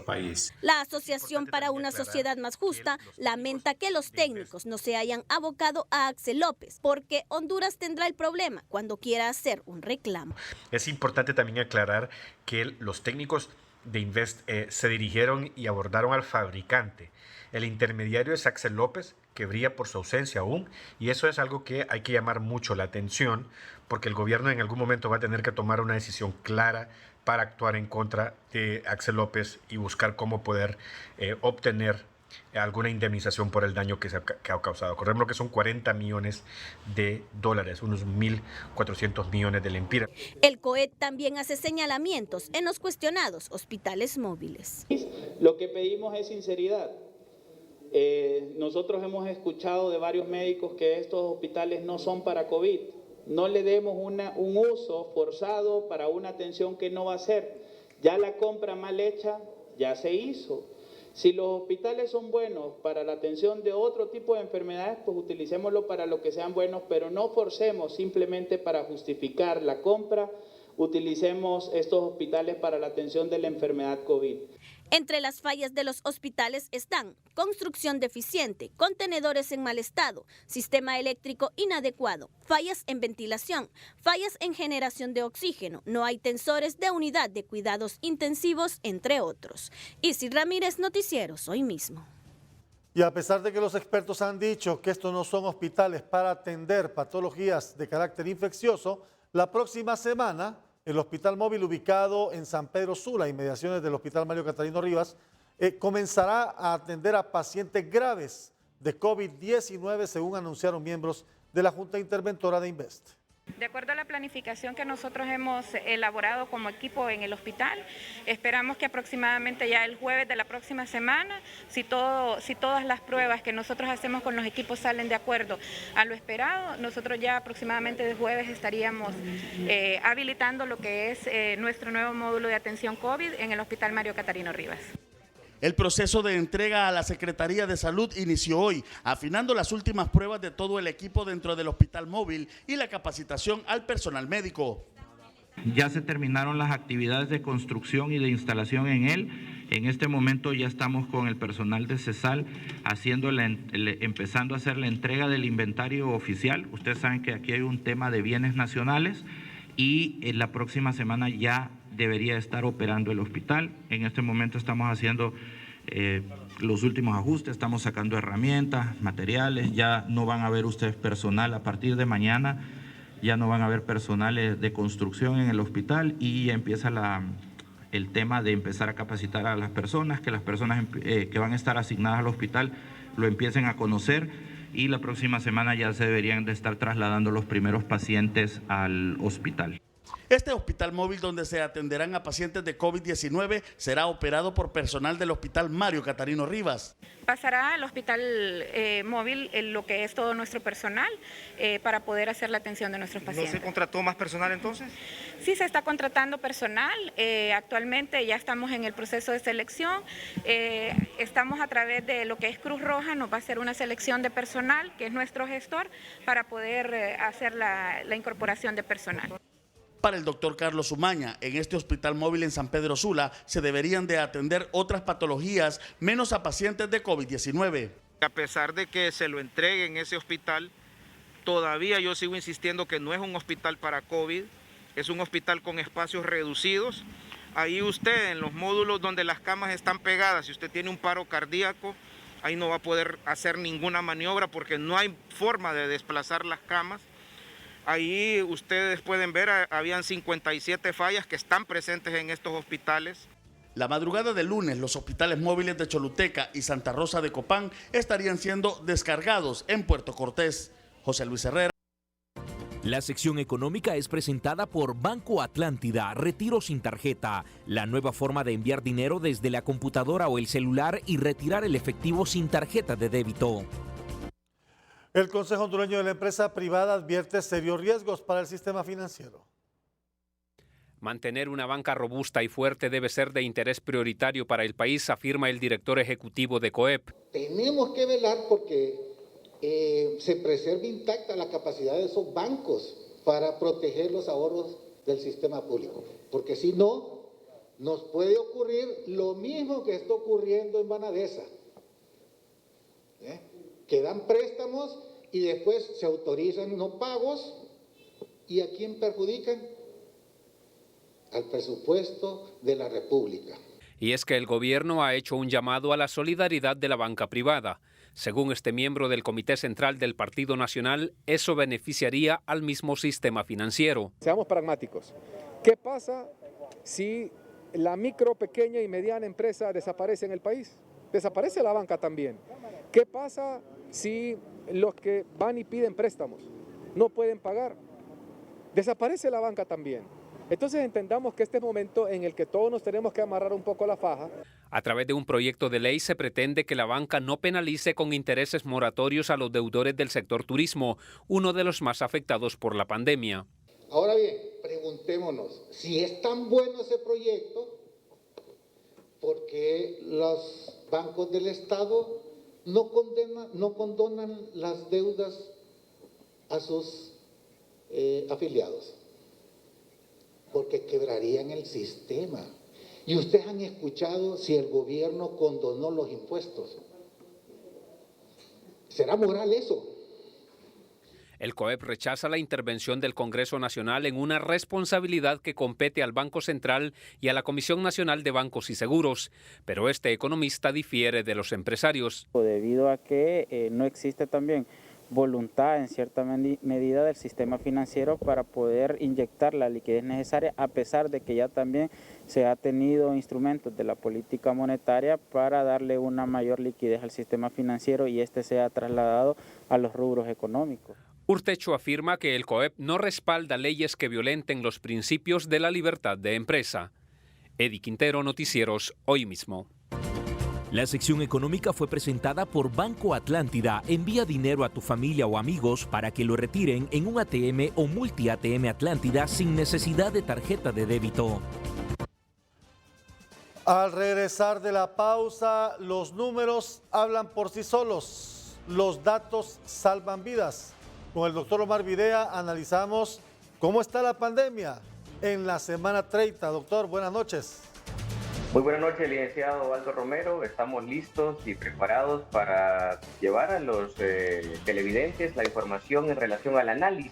país. La Asociación para una Sociedad Más Justa lamenta que los técnicos no se hayan abocado a Axel López, porque Honduras tendrá el problema cuando quiera hacer un reclamo. Es importante también aclarar que los técnicos de Invest se dirigieron y abordaron al fabricante. El intermediario es Axel López, que brilla por su ausencia aún, y eso es algo que hay que llamar mucho la atención, porque el gobierno en algún momento va a tener que tomar una decisión clara para actuar en contra de Axel López y buscar cómo poder obtener alguna indemnización por el daño que ha causado. Recordemos que son 40 millones de dólares, unos 1.400 millones de lempiras. El COET también hace señalamientos en los cuestionados hospitales móviles. Lo que pedimos es sinceridad. Nosotros hemos escuchado de varios médicos que estos hospitales no son para COVID. No le demos un uso forzado para una atención que no va a ser. Ya la compra mal hecha ya se hizo. Si los hospitales son buenos para la atención de otro tipo de enfermedades, pues utilicémoslo para lo que sean buenos, pero no forcemos simplemente para justificar la compra, utilicemos estos hospitales para la atención de la enfermedad COVID. Entre las fallas de los hospitales están construcción deficiente, contenedores en mal estado, sistema eléctrico inadecuado, fallas en ventilación, fallas en generación de oxígeno, no hay tensores de unidad de cuidados intensivos, entre otros. Isis Ramírez, Noticieros Hoy Mismo. Y a pesar de que los expertos han dicho que estos no son hospitales para atender patologías de carácter infeccioso, la próxima semana el hospital móvil ubicado en San Pedro Sula, inmediaciones del Hospital Mario Catarino Rivas, comenzará a atender a pacientes graves de COVID-19, según anunciaron miembros de la Junta Interventora de Invest. De acuerdo a la planificación que nosotros hemos elaborado como equipo en el hospital, esperamos que aproximadamente ya el jueves de la próxima semana, si todas las pruebas que nosotros hacemos con los equipos salen de acuerdo a lo esperado, nosotros ya aproximadamente de jueves estaríamos habilitando lo que es nuestro nuevo módulo de atención COVID en el Hospital Mario Catarino Rivas. El proceso de entrega a la Secretaría de Salud inició hoy, afinando las últimas pruebas de todo el equipo dentro del hospital móvil y la capacitación al personal médico. Ya se terminaron las actividades de construcción y de instalación en él. En este momento ya estamos con el personal de CESAL empezando a hacer la entrega del inventario oficial. Ustedes saben que aquí hay un tema de bienes nacionales y en la próxima semana ya debería estar operando el hospital. En este momento estamos haciendo los últimos ajustes, estamos sacando herramientas, materiales, ya no van a ver ustedes personal a partir de mañana, ya no van a haber personal de construcción en el hospital y ya empieza el tema de empezar a capacitar a las personas, que las personas que van a estar asignadas al hospital lo empiecen a conocer y la próxima semana ya se deberían de estar trasladando los primeros pacientes al hospital. Este hospital móvil donde se atenderán a pacientes de COVID-19 será operado por personal del Hospital Mario Catarino Rivas. Pasará al hospital móvil lo que es todo nuestro personal para poder hacer la atención de nuestros pacientes. ¿No se contrató más personal entonces? Sí, se está contratando personal. Actualmente ya estamos en el proceso de selección. Estamos a través de lo que es Cruz Roja, nos va a hacer una selección de personal, que es nuestro gestor, para poder hacer la incorporación de personal. Para el doctor Carlos Umaña, en este hospital móvil en San Pedro Sula se deberían de atender otras patologías menos a pacientes de COVID-19. A pesar de que se lo entregue en ese hospital, todavía yo sigo insistiendo que no es un hospital para COVID, es un hospital con espacios reducidos. Ahí usted en los módulos donde las camas están pegadas, si usted tiene un paro cardíaco, ahí no va a poder hacer ninguna maniobra porque no hay forma de desplazar las camas. Ahí ustedes pueden ver, habían 57 fallas que están presentes en estos hospitales. La madrugada del lunes, los hospitales móviles de Choluteca y Santa Rosa de Copán estarían siendo descargados en Puerto Cortés. José Luis Herrera. La sección económica es presentada por Banco Atlántida, retiro sin tarjeta, la nueva forma de enviar dinero desde la computadora o el celular y retirar el efectivo sin tarjeta de débito. El Consejo Hondureño de la Empresa Privada advierte serios riesgos para el sistema financiero. Mantener una banca robusta y fuerte debe ser de interés prioritario para el país, afirma el director ejecutivo de COEP. Tenemos que velar porque se preserve intacta la capacidad de esos bancos para proteger los ahorros del sistema público, porque si no, nos puede ocurrir lo mismo que está ocurriendo en Banadesa, que dan préstamos y después se autorizan no pagos, ¿y a quién perjudican? Al presupuesto de la República. Y es que el gobierno ha hecho un llamado a la solidaridad de la banca privada. Según este miembro del Comité Central del Partido Nacional, eso beneficiaría al mismo sistema financiero. Seamos pragmáticos. ¿Qué pasa si la micro, pequeña y mediana empresa desaparece en el país? Desaparece la banca también. ¿Qué pasa si los que van y piden préstamos no pueden pagar? Desaparece la banca también. Entonces entendamos que este es el momento en el que todos nos tenemos que amarrar un poco la faja. A través de un proyecto de ley se pretende que la banca no penalice con intereses moratorios a los deudores del sector turismo, uno de los más afectados por la pandemia. Ahora bien, preguntémonos, si es tan bueno ese proyecto, ¿por qué los bancos del Estado no condonan las deudas a sus afiliados? Porque quebrarían el sistema. Y ustedes han escuchado si el gobierno condonó los impuestos. ¿Será moral eso? El COEP rechaza la intervención del Congreso Nacional en una responsabilidad que compete al Banco Central y a la Comisión Nacional de Bancos y Seguros, pero este economista difiere de los empresarios. Debido a que no existe también voluntad en cierta medida del sistema financiero para poder inyectar la liquidez necesaria, a pesar de que ya también se ha tenido instrumentos de la política monetaria para darle una mayor liquidez al sistema financiero y este se ha trasladado a los rubros económicos. Urtecho afirma que el COEP no respalda leyes que violenten los principios de la libertad de empresa. Eddie Quintero, Noticieros, Hoy Mismo. La sección económica fue presentada por Banco Atlántida. Envía dinero a tu familia o amigos para que lo retiren en un ATM o multi-ATM Atlántida sin necesidad de tarjeta de débito. Al regresar de la pausa, los números hablan por sí solos. Los datos salvan vidas. Con el doctor Omar Videa analizamos cómo está la pandemia en la semana 30. Doctor, buenas noches. Muy buenas noches, licenciado Aldo Romero. Estamos listos y preparados para llevar a los televidentes la información en relación al análisis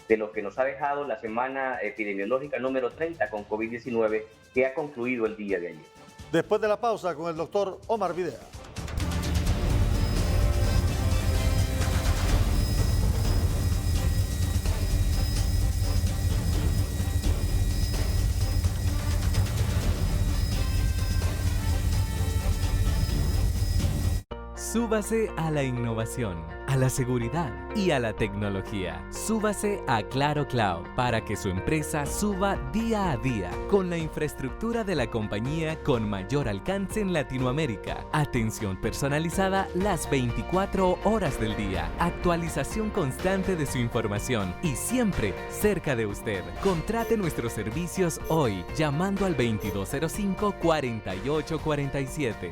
de lo que nos ha dejado la semana epidemiológica número 30 con COVID-19 que ha concluido el día de ayer. Después de la pausa con el doctor Omar Videa. Súbase a la innovación, a la seguridad y a la tecnología. Súbase a Claro Cloud para que su empresa suba día a día con la infraestructura de la compañía con mayor alcance en Latinoamérica. Atención personalizada las 24 horas del día. Actualización constante de su información y siempre cerca de usted. Contrate nuestros servicios hoy llamando al 2205-4847.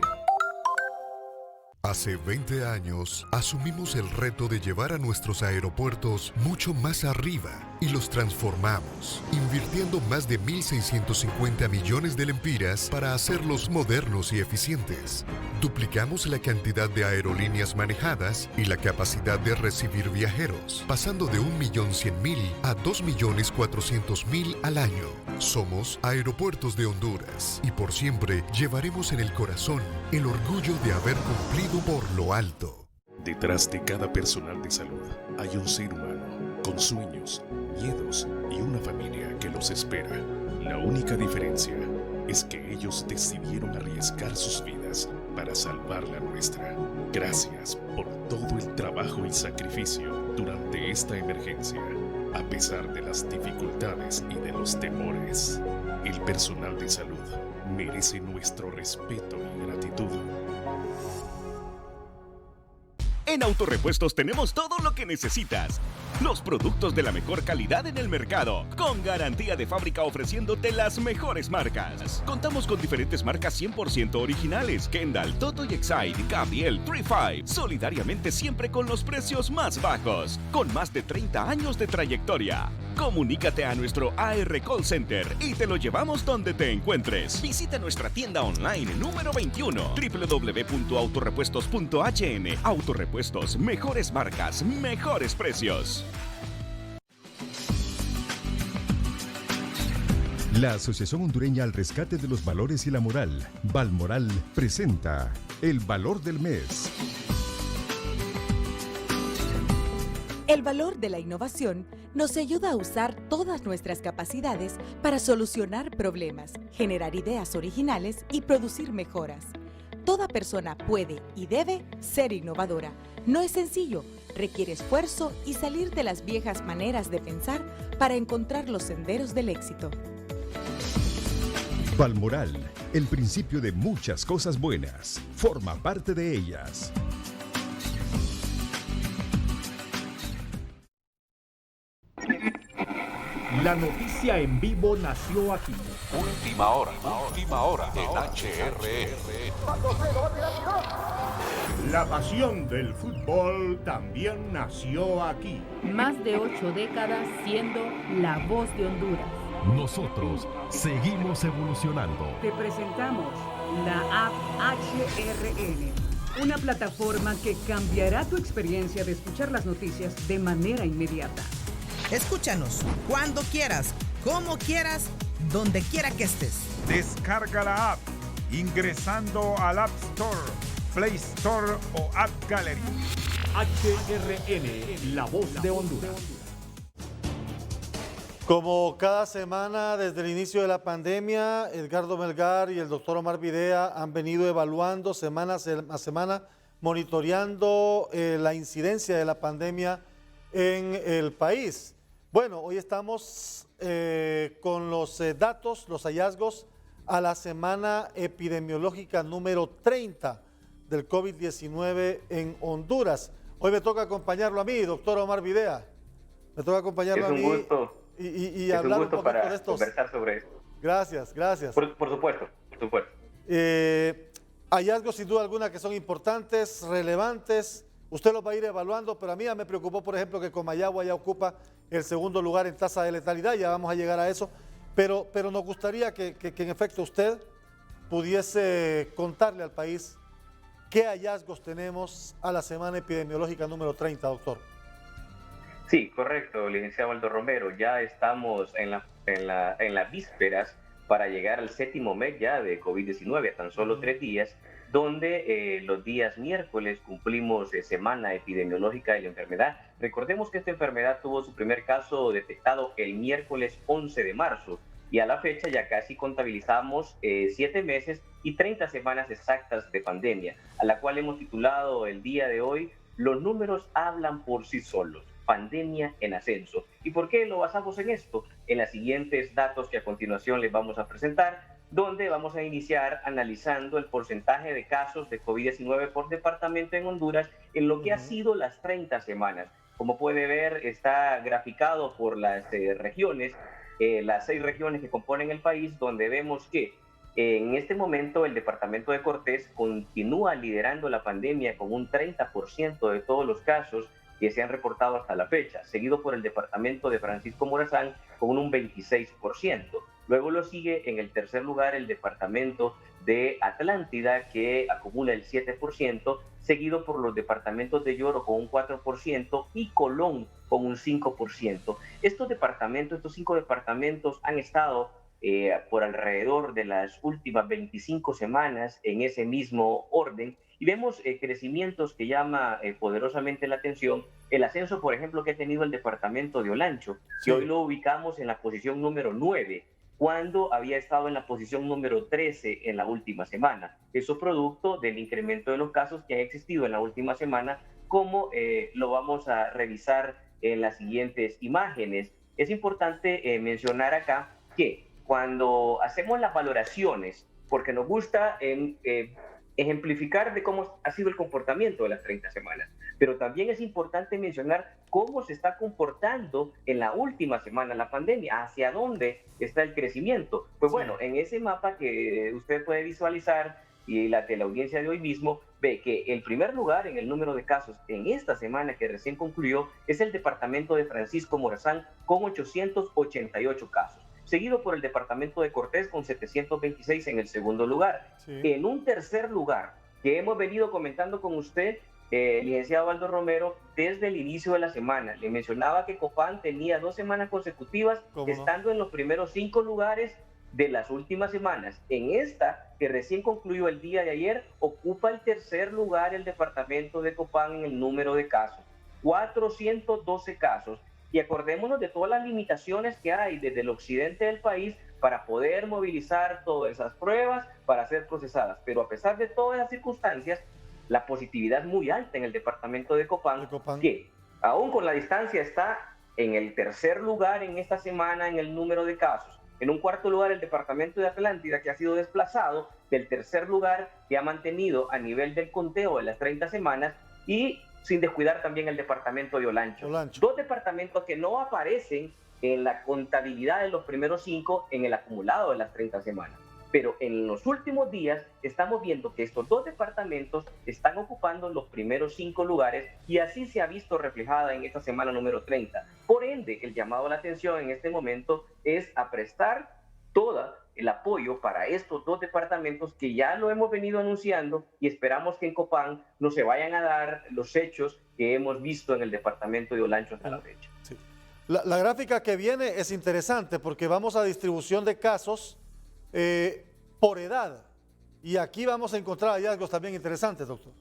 Hace 20 años, asumimos el reto de llevar a nuestros aeropuertos mucho más arriba y los transformamos, invirtiendo más de 1.650 millones de lempiras para hacerlos modernos y eficientes. Duplicamos la cantidad de aerolíneas manejadas y la capacidad de recibir viajeros, pasando de 1.100.000 a 2.400.000 al año. Somos Aeropuertos de Honduras y por siempre llevaremos en el corazón el orgullo de haber cumplido por lo alto. Detrás de cada personal de salud hay un ser humano con sueños, miedos y una familia que los espera. La única diferencia es que ellos decidieron arriesgar sus vidas para salvar la nuestra. Gracias por todo el trabajo y sacrificio durante esta emergencia. A pesar de las dificultades y de los temores, el personal de salud merece nuestro respeto y gratitud. En Autorepuestos tenemos todo lo que necesitas. los productos de la mejor calidad en el mercado, con garantía de fábrica ofreciéndote las mejores marcas. Contamos con diferentes marcas 100% originales: Kendall, Toto y Excite, Gabriel, 3-5, solidariamente siempre con los precios más bajos, con más de 30 años de trayectoria. Comunícate a nuestro AR Call Center y te lo llevamos donde te encuentres. Visita nuestra tienda online número 21, www.autorepuestos.hn. Autorepuestos, mejores marcas, mejores precios. La Asociación Hondureña al Rescate de los Valores y la Moral, Valmoral, presenta El Valor del Mes. El valor de la innovación nos ayuda a usar todas nuestras capacidades para solucionar problemas, generar ideas originales y producir mejoras. Toda persona puede y debe ser innovadora. No es sencillo, requiere esfuerzo y salir de las viejas maneras de pensar para encontrar los senderos del éxito. Valmoral, el principio de muchas cosas buenas, forma parte de ellas. La noticia en vivo nació aquí. Última hora en HRE. La pasión del fútbol también nació aquí. Más de 8 décadas siendo la voz de Honduras. Nosotros seguimos evolucionando. Te presentamos la app HRN, una plataforma que cambiará tu experiencia de escuchar las noticias de manera inmediata. Escúchanos cuando quieras, como quieras, donde quiera que estés. Descarga la app ingresando al App Store, Play Store o App Gallery. HRN, la voz de Honduras. Como cada semana desde el inicio de la pandemia, Edgardo Melgar y el doctor Omar Videa han venido evaluando semana a semana, monitoreando la incidencia de la pandemia en el país. Bueno, hoy estamos con los datos, los hallazgos a la semana epidemiológica número 30 del COVID-19 en Honduras. Hoy me toca acompañarlo a mí, doctor Omar Videa. Me toca acompañarlo a mí. Es un gusto. Y hablar un poquito para de estos. conversar sobre esto. Gracias. Por supuesto. Hallazgos sin duda alguna que son importantes, relevantes. Usted los va a ir evaluando, pero a mí ya me preocupó, por ejemplo, que Comayagua ya ocupa el segundo lugar en tasa de letalidad. Ya vamos a llegar a eso. Pero nos gustaría que en efecto usted pudiese contarle al país qué hallazgos tenemos a la semana epidemiológica número 30, doctor. Sí, correcto, licenciado Aldo Romero. Ya estamos en las vísperas para llegar al 7º mes ya de COVID-19, a tan solo 3 días, donde los días miércoles cumplimos semana epidemiológica de la enfermedad. Recordemos que esta enfermedad tuvo su primer caso detectado el miércoles 11 de marzo y a la fecha ya casi contabilizamos 7 meses y 30 semanas exactas de pandemia, a la cual hemos titulado el día de hoy "Los números hablan por sí solos. Pandemia en ascenso". ¿Y por qué lo basamos en esto? En los siguientes datos que a continuación les vamos a presentar, donde vamos a iniciar analizando el porcentaje de casos de COVID-19 por departamento en Honduras en lo que ha sido las 30 semanas. Como puede ver, está graficado por las regiones, las 6 regiones que componen el país, donde vemos que en este momento el departamento de Cortés continúa liderando la pandemia con un 30% de todos los casos que se han reportado hasta la fecha, seguido por el departamento de Francisco Morazán con un 26%. Luego lo sigue en el tercer lugar el departamento de Atlántida, que acumula el 7%, seguido por los departamentos de Lloro con un 4% y Colón con un 5%. Estos 5 departamentos han estado por alrededor de las últimas 25 semanas en ese mismo orden, y vemos crecimientos que llama poderosamente la atención. El ascenso, por ejemplo, que ha tenido el departamento de Olancho, que hoy lo ubicamos en la posición número 9, cuando había estado en la posición número 13 en la última semana. Eso producto del incremento de los casos que ha existido en la última semana, como lo vamos a revisar en las siguientes imágenes. Es importante mencionar acá que cuando hacemos las valoraciones, porque nos gusta ejemplificar de cómo ha sido el comportamiento de las 30 semanas. pero también es importante mencionar cómo se está comportando en la última semana la pandemia, hacia dónde está el crecimiento. Pues bueno, en ese mapa que usted puede visualizar y la teleaudiencia de hoy mismo, ve que el primer lugar en el número de casos en esta semana que recién concluyó es el departamento de Francisco Morazán con 888 casos, seguido por el departamento de Cortés con 726 en el segundo lugar. En un tercer lugar, que hemos venido comentando con usted, licenciado Aldo Romero, desde el inicio de la semana. Le mencionaba que Copán tenía 2 semanas consecutivas estando en los primeros 5 lugares de las últimas semanas. En esta, que recién concluyó el día de ayer, ocupa el tercer lugar el departamento de Copán en el número de casos. 412 casos. Y acordémonos de todas las limitaciones que hay desde el occidente del país para poder movilizar todas esas pruebas para ser procesadas. Pero a pesar de todas las circunstancias, la positividad es muy alta en el departamento de Copán, que aún con la distancia está en el tercer lugar en esta semana en el número de casos. En un cuarto lugar, el departamento de Atlántida, que ha sido desplazado del tercer lugar, que ha mantenido a nivel del conteo de las 30 semanas, y sin descuidar también el departamento de Olancho. 2 departamentos que no aparecen en la contabilidad de los primeros 5 en el acumulado de las 30 semanas. Pero en los últimos días estamos viendo que estos 2 departamentos están ocupando los primeros 5 lugares, y así se ha visto reflejada en esta semana número 30. Por ende, el llamado a la atención en este momento es a prestar todo el apoyo para estos 2 departamentos que ya lo hemos venido anunciando, y esperamos que en Copán no se vayan a dar los hechos que hemos visto en el departamento de Olancho hasta la fecha. Sí. La gráfica que viene es interesante porque vamos a distribución de casos por edad, y aquí vamos a encontrar hallazgos también interesantes, doctor.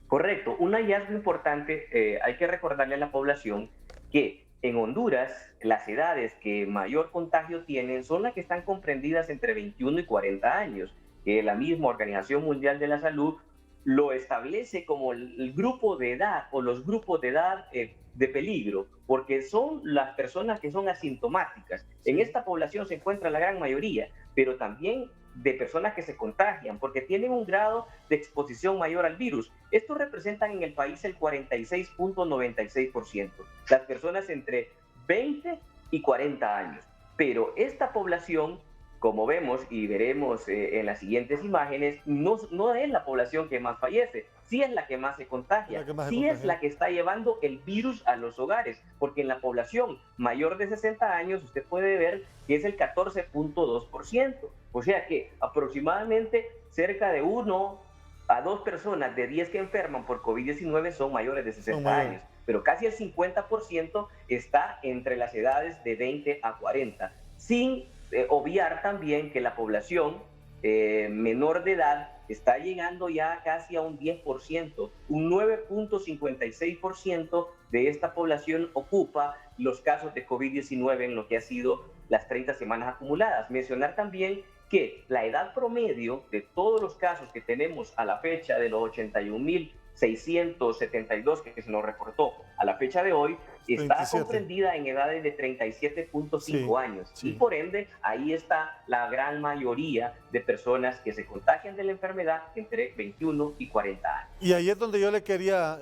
Correcto, un hallazgo importante, hay que recordarle a la población que en Honduras las edades que mayor contagio tienen son las que están comprendidas entre 21 y 40 años, que la misma Organización Mundial de la Salud lo establece como el grupo de edad o los grupos de edad de peligro, porque son las personas que son asintomáticas. En esta población se encuentra la gran mayoría, pero también de personas que se contagian, porque tienen un grado de exposición mayor al virus. Estos representan en el país el 46.96%, las personas entre 20 y 40 años. Pero esta población, como vemos y veremos en las siguientes imágenes, no es la población que más fallece, sí es la que más se contagia, sí es la que está llevando el virus a los hogares, porque en la población mayor de 60 años usted puede ver que es el 14.2%, o sea que aproximadamente cerca de 1 a 2 personas de 10 que enferman por COVID-19 son mayores de 60 años, pero casi el 50% está entre las edades de 20 a 40, sin obviar también que la población menor de edad está llegando ya casi a un 10%, un 9.56% de esta población ocupa los casos de COVID-19 en lo que ha sido las 30 semanas acumuladas. Mencionar también que la edad promedio de todos los casos que tenemos a la fecha de los 81.672 que se nos reportó a la fecha de hoy, está 27. comprendida en edades de 37.5 años. Y por ende, ahí está la gran mayoría de personas que se contagian de la enfermedad entre 21 y 40 años. Y ahí es donde yo le quería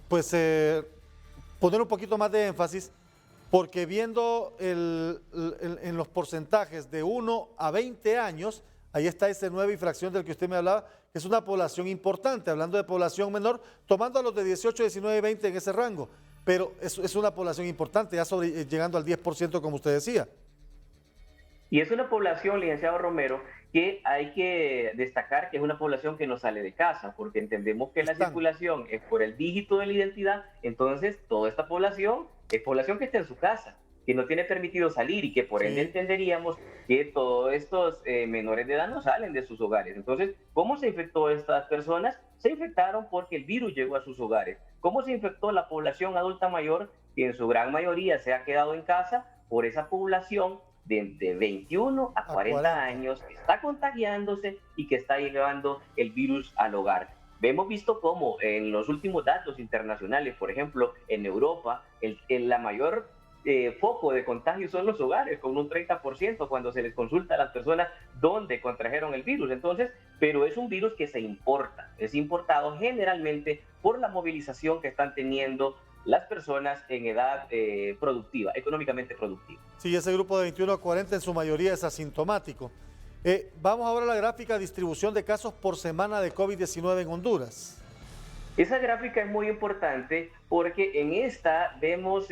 poner un poquito más de énfasis, porque viendo en los porcentajes de 1 a 20 años, ahí está esa nueva infracción del que usted me hablaba, que es una población importante, hablando de población menor, tomando a los de 18, 19 y 20 en ese rango. Pero es una población importante, ya llegando al 10%, como usted decía. Y es una población, licenciado Romero, que hay que destacar que es una población que no sale de casa, porque entendemos que la circulación es por el dígito de la identidad. Entonces toda esta población es población que está en su casa, que no tiene permitido salir, y que por ende entenderíamos que todos estos menores de edad no salen de sus hogares. Entonces, ¿cómo se infectó a estas personas? Se infectaron porque el virus llegó a sus hogares. ¿Cómo se infectó la población adulta mayor, que en su gran mayoría se ha quedado en casa? Por esa población de 21 a 40 años que está contagiándose y que está llevando el virus al hogar. Hemos visto cómo en los últimos datos internacionales, por ejemplo, en Europa, la mayor foco de contagio son los hogares, con un 30% cuando se les consulta a las personas dónde contrajeron el virus. Entonces, pero es un virus que se importa, es importado generalmente por la movilización que están teniendo las personas en edad productiva, económicamente productiva. Sí, ese grupo de 21 a 40 en su mayoría es asintomático. Vamos ahora a la gráfica de distribución de casos por semana de COVID-19 en Honduras. Esa gráfica es muy importante porque en esta vemos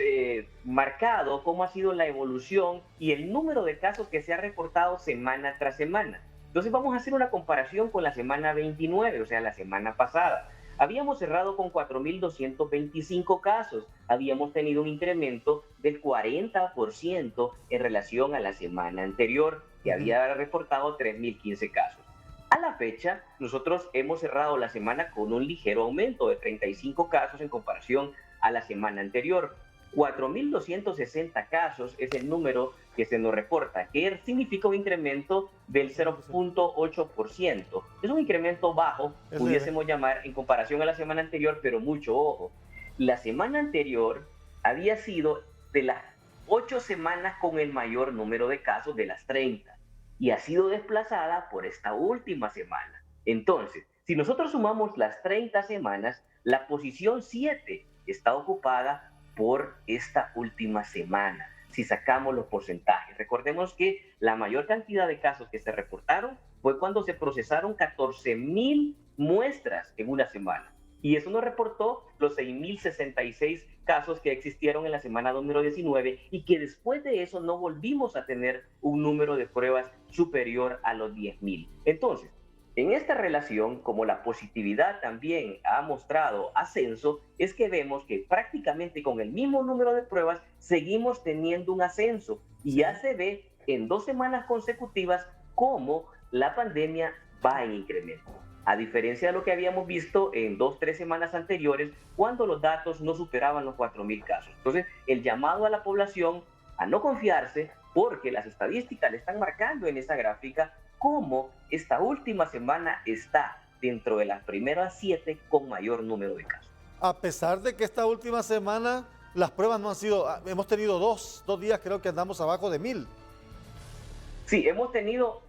marcado cómo ha sido la evolución y el número de casos que se ha reportado semana tras semana. Entonces vamos a hacer una comparación con la semana 29, o sea, la semana pasada. Habíamos cerrado con 4.225 casos. Habíamos tenido un incremento del 40% en relación a la semana anterior, que había reportado 3.015 casos. A la fecha, nosotros hemos cerrado la semana con un ligero aumento de 35 casos en comparación a la semana anterior. 4.260 casos es el número que se nos reporta, que significa un incremento del 0.8%. Es un incremento bajo, pudiésemos llamar, en comparación a la semana anterior, pero mucho ojo. La semana anterior había sido de las 8 semanas con el mayor número de casos de las 30. Y ha sido desplazada por esta última semana. Entonces, si nosotros sumamos las 30 semanas, la posición 7 está ocupada por esta última semana, si sacamos los porcentajes. Recordemos que la mayor cantidad de casos que se reportaron fue cuando se procesaron 14.000 muestras en una semana. Y eso nos reportó los 6.066 casos que existieron en la semana número 19 y que después de eso no volvimos a tener un número de pruebas superior a los 10.000. Entonces, en esta relación, como la positividad también ha mostrado ascenso, es que vemos que prácticamente con el mismo número de pruebas seguimos teniendo un ascenso y ya se ve en 2 semanas consecutivas cómo la pandemia va en incremento. A diferencia de lo que habíamos visto en 2-3 semanas anteriores, cuando los datos no superaban los 4.000 casos. Entonces, el llamado a la población a no confiarse, porque las estadísticas le están marcando en esa gráfica cómo esta última semana está dentro de las primeras 7 con mayor número de casos. A pesar de que esta última semana las pruebas no han sido, hemos tenido dos días, creo que andamos abajo de 1.000. Sí, hemos tenido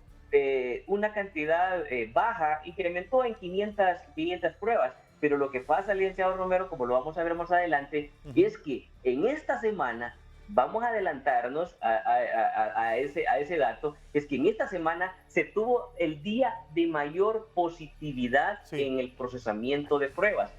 una cantidad baja, incrementó en 500 pruebas, pero lo que pasa, licenciado Romero, como lo vamos a ver más adelante, es que en esta semana, vamos a adelantarnos a ese dato, es que en esta semana se tuvo el día de mayor positividad en el procesamiento de pruebas.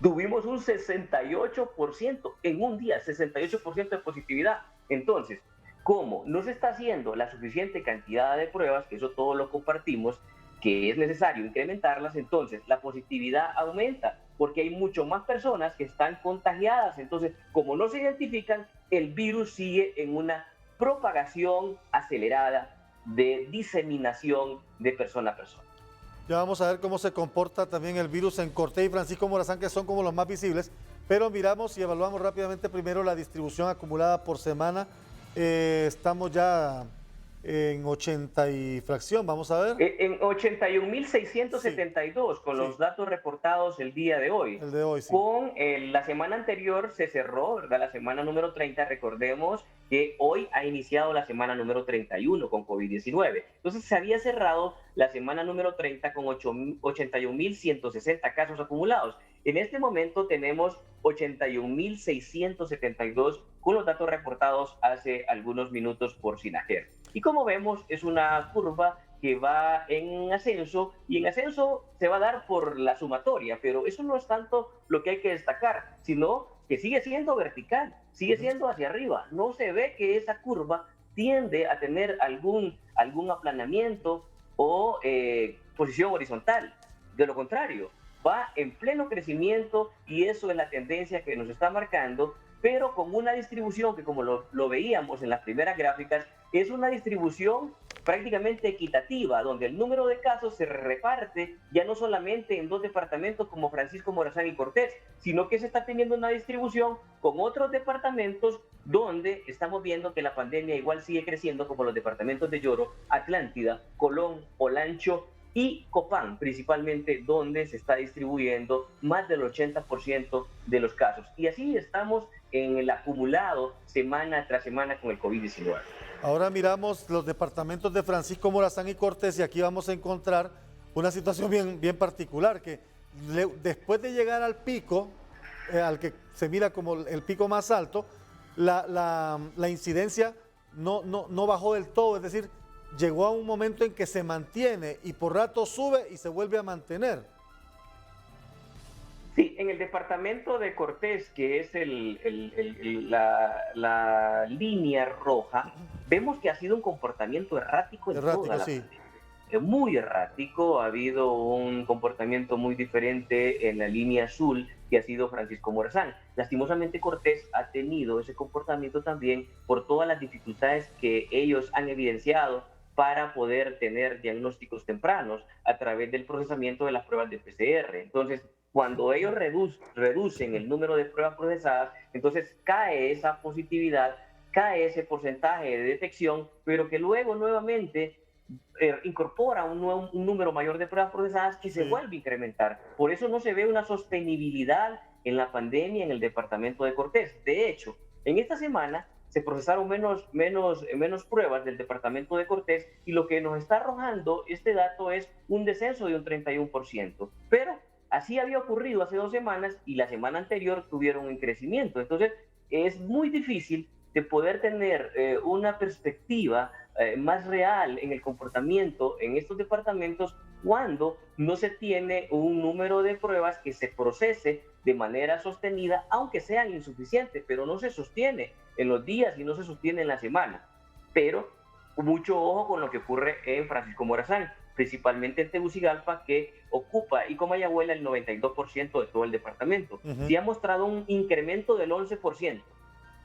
Tuvimos un 68% en un día, 68% de positividad. Entonces, como no se está haciendo la suficiente cantidad de pruebas, que eso todos lo compartimos, que es necesario incrementarlas, entonces la positividad aumenta, porque hay mucho más personas que están contagiadas. Entonces, como no se identifican, el virus sigue en una propagación acelerada de diseminación de persona a persona. Ya vamos a ver cómo se comporta también el virus en Cortés y Francisco Morazán, que son como los más visibles, pero miramos y evaluamos rápidamente primero la distribución acumulada por semana. Estamos ya en 80 y fracción, vamos a ver. En 81.672 con los datos reportados el día de hoy. El de hoy, sí. Con la semana anterior se cerró, ¿verdad? La semana número 30, recordemos que hoy ha iniciado la semana número 31 con COVID-19. Entonces se había cerrado la semana número 30 con 81.160 casos acumulados. En este momento tenemos 81.672 con los datos reportados hace algunos minutos por SINAGER. Y como vemos, es una curva que va en ascenso, y en ascenso se va a dar por la sumatoria, pero eso no es tanto lo que hay que destacar, sino que sigue siendo vertical, sigue siendo hacia arriba. No se ve que esa curva tiende a tener algún aplanamiento o posición horizontal. De lo contrario, va en pleno crecimiento, y eso es la tendencia que nos está marcando, pero con una distribución que, como lo veíamos en las primeras gráficas, es una distribución prácticamente equitativa, donde el número de casos se reparte ya no solamente en 2 departamentos como Francisco Morazán y Cortés, sino que se está teniendo una distribución con otros departamentos donde estamos viendo que la pandemia igual sigue creciendo, como los departamentos de Lloro, Atlántida, Colón, Olancho y Copán, principalmente, donde se está distribuyendo más del 80% de los casos. Y así estamos en el acumulado semana tras semana con el COVID-19. Ahora miramos los departamentos de Francisco Morazán y Cortés y aquí vamos a encontrar una situación bien particular, que después de llegar al pico, al que se mira como el pico más alto, la incidencia no bajó del todo, es decir, llegó a un momento en que se mantiene y por rato sube y se vuelve a mantener. Sí, en el departamento de Cortés, que es la línea roja, vemos que ha sido un comportamiento errático en toda la pandemia. Muy errático, ha habido un comportamiento muy diferente en la línea azul, que ha sido Francisco Morazán. Lastimosamente Cortés ha tenido ese comportamiento también por todas las dificultades que ellos han evidenciado para poder tener diagnósticos tempranos a través del procesamiento de las pruebas de PCR. Entonces, cuando ellos reducen el número de pruebas procesadas, entonces cae esa positividad, cae ese porcentaje de detección, pero que luego nuevamente incorpora un número mayor de pruebas procesadas que se vuelve a incrementar. Por eso no se ve una sostenibilidad en la pandemia en el departamento de Cortés. De hecho, en esta semana se procesaron menos pruebas del departamento de Cortés y lo que nos está arrojando este dato es un descenso de un 31%. Pero así había ocurrido hace 2 semanas y la semana anterior tuvieron un crecimiento. Entonces es muy difícil de poder tener una perspectiva más real en el comportamiento en estos departamentos cuando no se tiene un número de pruebas que se procese de manera sostenida, aunque sean insuficientes, pero no se sostiene en los días y no se sostiene en la semana. Pero mucho ojo con lo que ocurre en Francisco Morazán, principalmente en Tegucigalpa, que ocupa y Comayagüela el 92% de todo el departamento. Sí ha mostrado un incremento del 11%.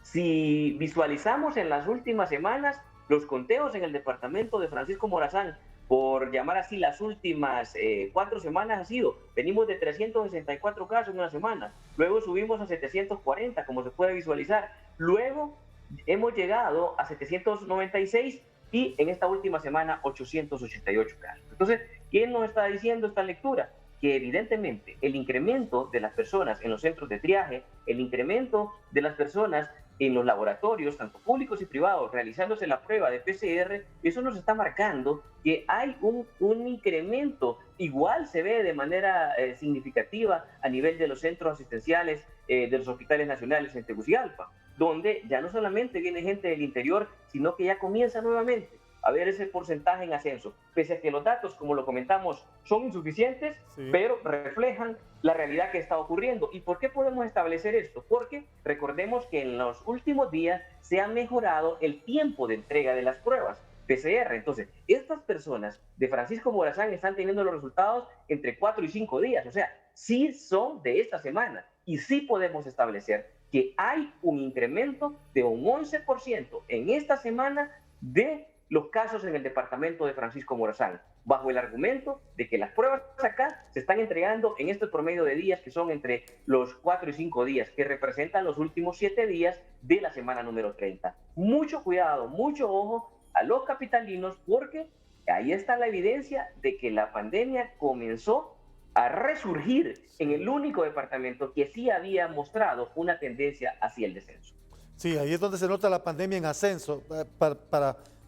Si visualizamos en las últimas semanas, los conteos en el departamento de Francisco Morazán, por llamar así las últimas 4 semanas, ha sido, venimos de 364 casos en una semana, luego subimos a 740, como se puede visualizar, luego hemos llegado a 796 y en esta última semana 888 casos. Entonces, ¿qué nos está diciendo esta lectura? Que evidentemente el incremento de las personas en los centros de triaje, el incremento de las personas en los laboratorios, tanto públicos y privados, realizándose la prueba de PCR, eso nos está marcando que hay un incremento, igual se ve de manera significativa a nivel de los centros asistenciales de los hospitales nacionales en Tegucigalpa, donde ya no solamente viene gente del interior, sino que ya comienza nuevamente a ver ese porcentaje en ascenso, pese a que los datos, como lo comentamos, son insuficientes, pero reflejan la realidad que está ocurriendo. ¿Y por qué podemos establecer esto? Porque recordemos que en los últimos días se ha mejorado el tiempo de entrega de las pruebas PCR. Entonces, estas personas de Francisco Morazán están teniendo los resultados entre 4 y 5 días, o sea, sí son de esta semana, y sí podemos establecer que hay un incremento de un 11% en esta semana de los casos en el departamento de Francisco Morazán, bajo el argumento de que las pruebas acá se están entregando en este promedio de días que son entre los 4 y 5 días, que representan los últimos 7 días de la semana número 30. Mucho cuidado, mucho ojo a los capitalinos, porque ahí está la evidencia de que la pandemia comenzó a resurgir en el único departamento que sí había mostrado una tendencia hacia el descenso. Sí, ahí es donde se nota la pandemia en ascenso,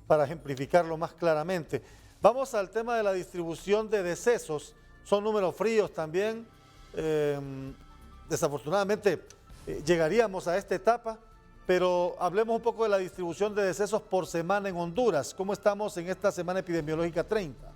para ejemplificarlo más claramente. Vamos al tema de la distribución de decesos. Son números fríos también. Desafortunadamente llegaríamos a esta etapa, pero hablemos un poco de la distribución de decesos por semana en Honduras. ¿Cómo estamos en esta semana epidemiológica 30?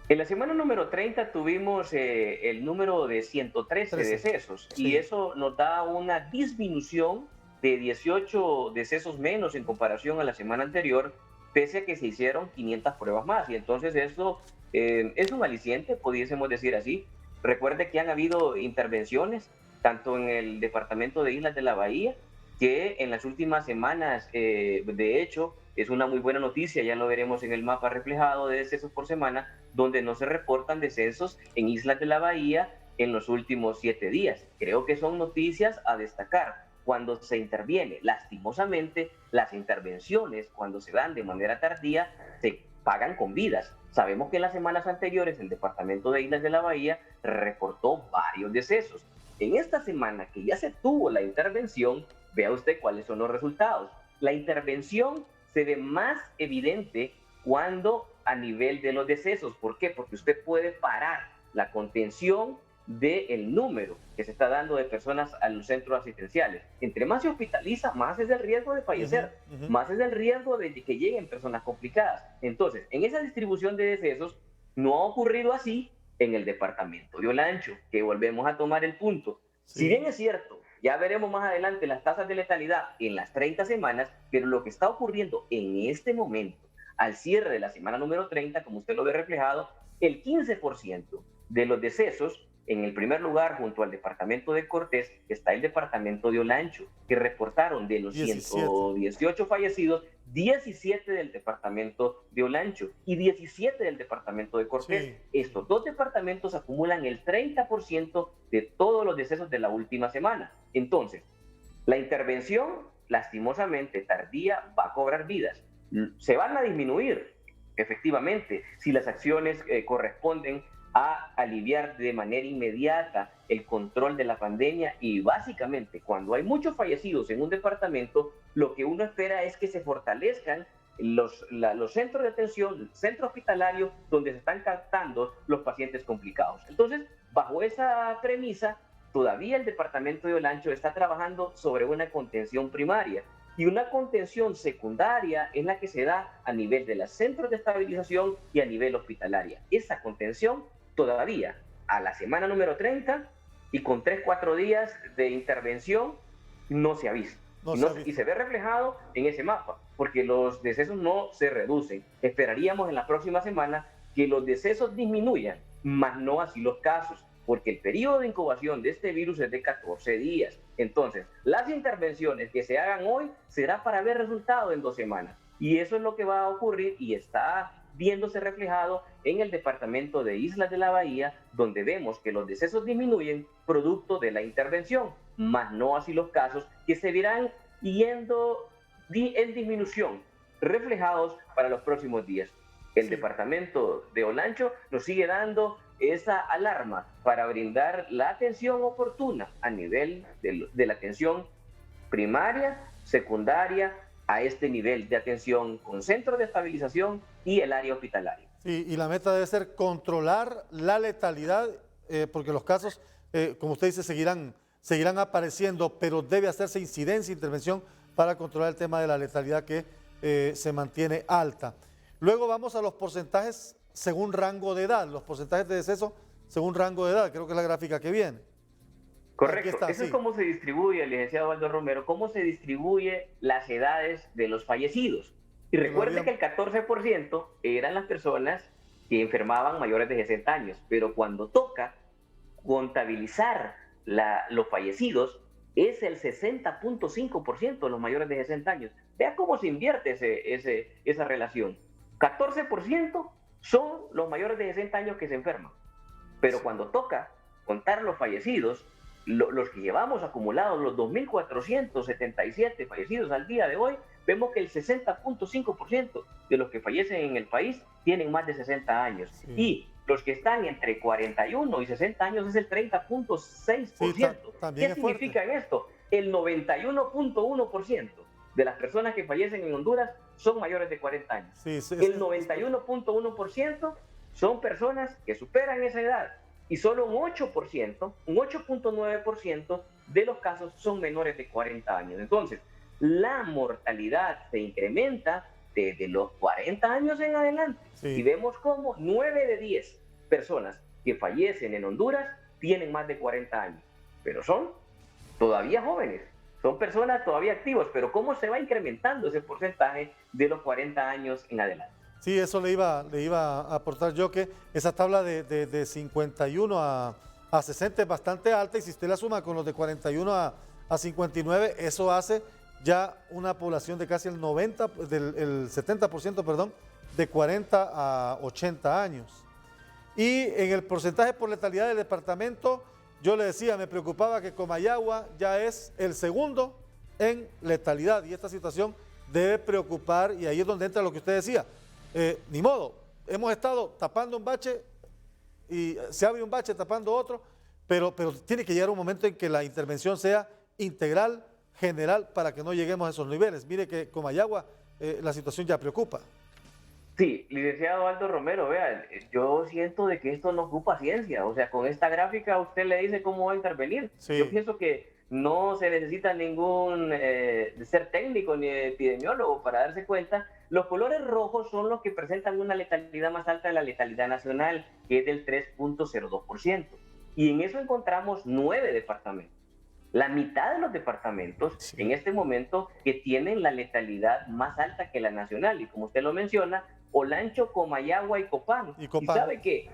En la semana número 30 tuvimos el número de 113 decesos, y eso nos da una disminución de 18 decesos menos en comparación a la semana anterior, pese a que se hicieron 500 pruebas más. Y entonces esto es un aliciente, pudiésemos decir así. Recuerde que han habido intervenciones, tanto en el departamento de Islas de la Bahía, que en las últimas semanas, de hecho, es una muy buena noticia, ya lo veremos en el mapa reflejado de decesos por semana, donde no se reportan descensos en Islas de la Bahía en los últimos 7 días. Creo que son noticias a destacar. Cuando se interviene, lastimosamente, las intervenciones, cuando se dan de manera tardía, se pagan con vidas. Sabemos que en las semanas anteriores el departamento de Islas de la Bahía reportó varios decesos. En esta semana que ya se tuvo la intervención, vea usted cuáles son los resultados. La intervención se ve más evidente cuando a nivel de los decesos. ¿Por qué? Porque usted puede parar la contención del número que se está dando de personas a los centros asistenciales. Entre más se hospitaliza, más es el riesgo de fallecer, más es el riesgo de que lleguen personas complicadas. Entonces, en esa distribución de decesos, no ha ocurrido así en el departamento de Olancho, que volvemos a tomar el punto. Si bien es cierto, ya veremos más adelante las tasas de letalidad en las 30 semanas, pero lo que está ocurriendo en este momento, al cierre de la semana número 30, como usted lo ve reflejado, el 15% de los decesos, en el primer lugar, junto al departamento de Cortés, está el departamento de Olancho, que reportaron de los 118 fallecidos, 17 del departamento de Olancho y 17 del departamento de Cortés. Sí. Estos dos departamentos acumulan el 30% de todos los decesos de la última semana. Entonces, la intervención, lastimosamente tardía, va a cobrar vidas. Se van a disminuir, efectivamente, si las acciones corresponden a aliviar de manera inmediata el control de la pandemia, y básicamente cuando hay muchos fallecidos en un departamento, lo que uno espera es que se fortalezcan los centros de atención, el centro hospitalario donde se están captando los pacientes complicados. Entonces, bajo esa premisa, todavía el departamento de Olancho está trabajando sobre una contención primaria, y una contención secundaria es la que se da a nivel de los centros de estabilización y a nivel hospitalaria. Esa contención todavía a la semana número 30 y con 3-4 días de intervención no se ha visto. Y se ve reflejado en ese mapa, porque los decesos no se reducen. Esperaríamos en la próxima semana que los decesos disminuyan, mas no así los casos, porque el periodo de incubación de este virus es de 14 días. Entonces, las intervenciones que se hagan hoy será para ver resultado en 2 semanas. Y eso es lo que va a ocurrir y está viéndose reflejado en el departamento de Islas de la Bahía, donde vemos que los decesos disminuyen producto de la intervención, más no así los casos que se verán yendo en disminución, reflejados para los próximos días. El departamento de Olancho nos sigue dando esa alarma para brindar la atención oportuna a nivel de la atención primaria, secundaria, a este nivel de atención con centros de estabilización y el área hospitalaria. Sí, y la meta debe ser controlar la letalidad, porque los casos, como usted dice, seguirán apareciendo, pero debe hacerse incidencia, intervención para controlar el tema de la letalidad que se mantiene alta. Luego vamos a los porcentajes según rango de edad, los porcentajes de deceso según rango de edad, creo que es la gráfica que viene. Correcto, eso es cómo se distribuye, el licenciado Aldo Romero, cómo se distribuye las edades de los fallecidos. Y recuerde que el 14% eran las personas que enfermaban mayores de 60 años, pero cuando toca contabilizar los fallecidos, es el 60.5% de los mayores de 60 años. Vea cómo se invierte esa relación. 14% son los mayores de 60 años que se enferman, pero cuando toca contar los fallecidos, los que llevamos acumulados, los 2.477 fallecidos al día de hoy, vemos que el 60.5% de los que fallecen en el país tienen más de 60 años. Sí. Y los que están entre 41 y 60 años es el 30.6%. Sí, ¿qué significa esto? El 91.1% de las personas que fallecen en Honduras son mayores de 40 años. Sí, el 91.1% son personas que superan esa edad. Y solo un 8%, un 8.9% de los casos son menores de 40 años. Entonces, la mortalidad se incrementa desde los 40 años en adelante. Sí. Y vemos cómo 9 de 10 personas que fallecen en Honduras tienen más de 40 años. Pero son todavía jóvenes, son personas todavía activas. Pero ¿cómo se va incrementando ese porcentaje de los 40 años en adelante? Sí, eso le iba a aportar yo, que esa tabla de 51 a 60 es bastante alta, y si usted la suma con los de 41 a 59, eso hace ya una población de casi el 70%, perdón, de 40 a 80 años. Y en el porcentaje por letalidad del departamento, yo le decía, me preocupaba que Comayagua ya es el segundo en letalidad, y esta situación debe preocupar, y ahí es donde entra lo que usted decía. ni modo, hemos estado tapando un bache y se abre un bache tapando otro, pero tiene que llegar un momento en que la intervención sea integral, general, para que no lleguemos a esos niveles. Mire que con Comayagua la situación ya preocupa. Sí, licenciado Aldo Romero, vea, yo siento de que esto no ocupa ciencia, o sea, con esta gráfica usted le dice cómo va a intervenir. Sí. Yo pienso que no se necesita ningún ser técnico ni epidemiólogo para darse cuenta. Los colores rojos son los que presentan una letalidad más alta de la letalidad nacional, que es del 3.02%. Y en eso encontramos 9 departamentos. La mitad de los departamentos en este momento que tienen la letalidad más alta que la nacional. Y como usted lo menciona, Olancho, Comayagua y Copán. Y sabe que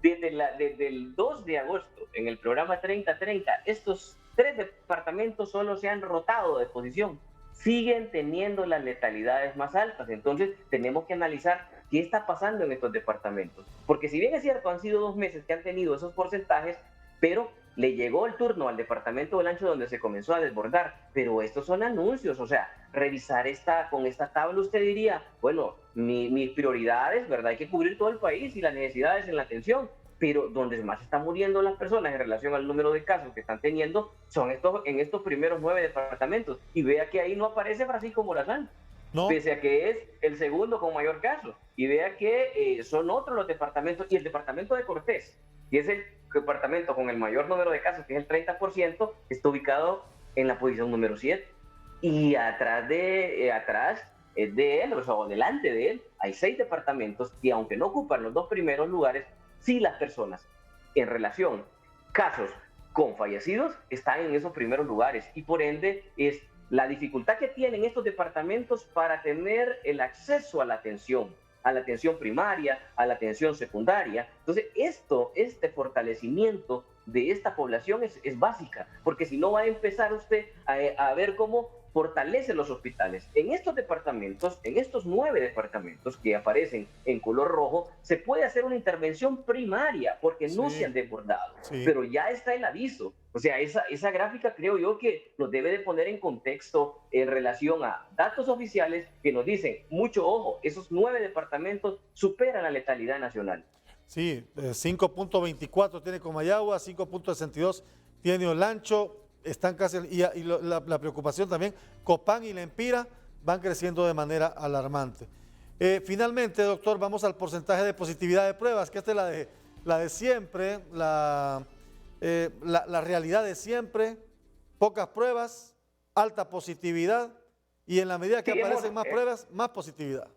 desde el 2 de agosto, en el programa 3030, estos 3 departamentos solo se han rotado de posición. Siguen teniendo las letalidades más altas. Entonces tenemos que analizar qué está pasando en estos departamentos. Porque si bien es cierto, han sido 2 meses que han tenido esos porcentajes, pero le llegó el turno al departamento del Ancho donde se comenzó a desbordar. Pero estos son anuncios, o sea, revisar con esta tabla usted diría, bueno, mis prioridades, ¿verdad? Hay que cubrir todo el país y las necesidades en la atención. Pero donde más están muriendo las personas en relación al número de casos que están teniendo son en estos primeros 9 departamentos. Y vea que ahí no aparece Francisco Morazán, no, pese a que es el segundo con mayor caso. Y vea que son otros los departamentos, y el departamento de Cortés, que es el departamento con el mayor número de casos, que es el 30%, está ubicado en la posición número 7. Y atrás de él, o sea, delante de él, hay 6 departamentos que, aunque no ocupan los 2 primeros lugares, sí las personas en relación casos con fallecidos están en esos primeros lugares, y por ende es la dificultad que tienen estos departamentos para tener el acceso a la atención primaria, a la atención secundaria. Entonces este fortalecimiento de esta población es básica, porque si no va a empezar usted a ver cómo fortalece los hospitales. En estos departamentos, en estos 9 departamentos que aparecen en color rojo, se puede hacer una intervención primaria porque no se han desbordado, pero ya está el aviso. O sea, esa gráfica creo yo que nos debe de poner en contexto en relación a datos oficiales que nos dicen, mucho ojo, esos 9 departamentos superan la letalidad nacional. Sí, 5.24 tiene Comayagua, 5.62 tiene Olancho, están casi, y la preocupación también, Copán y La Empira van creciendo de manera alarmante. Finalmente, doctor, vamos al porcentaje de positividad de pruebas, que esta es la de siempre, la realidad de siempre, pocas pruebas, alta positividad, y en la medida que aparecen más pruebas, más positividad.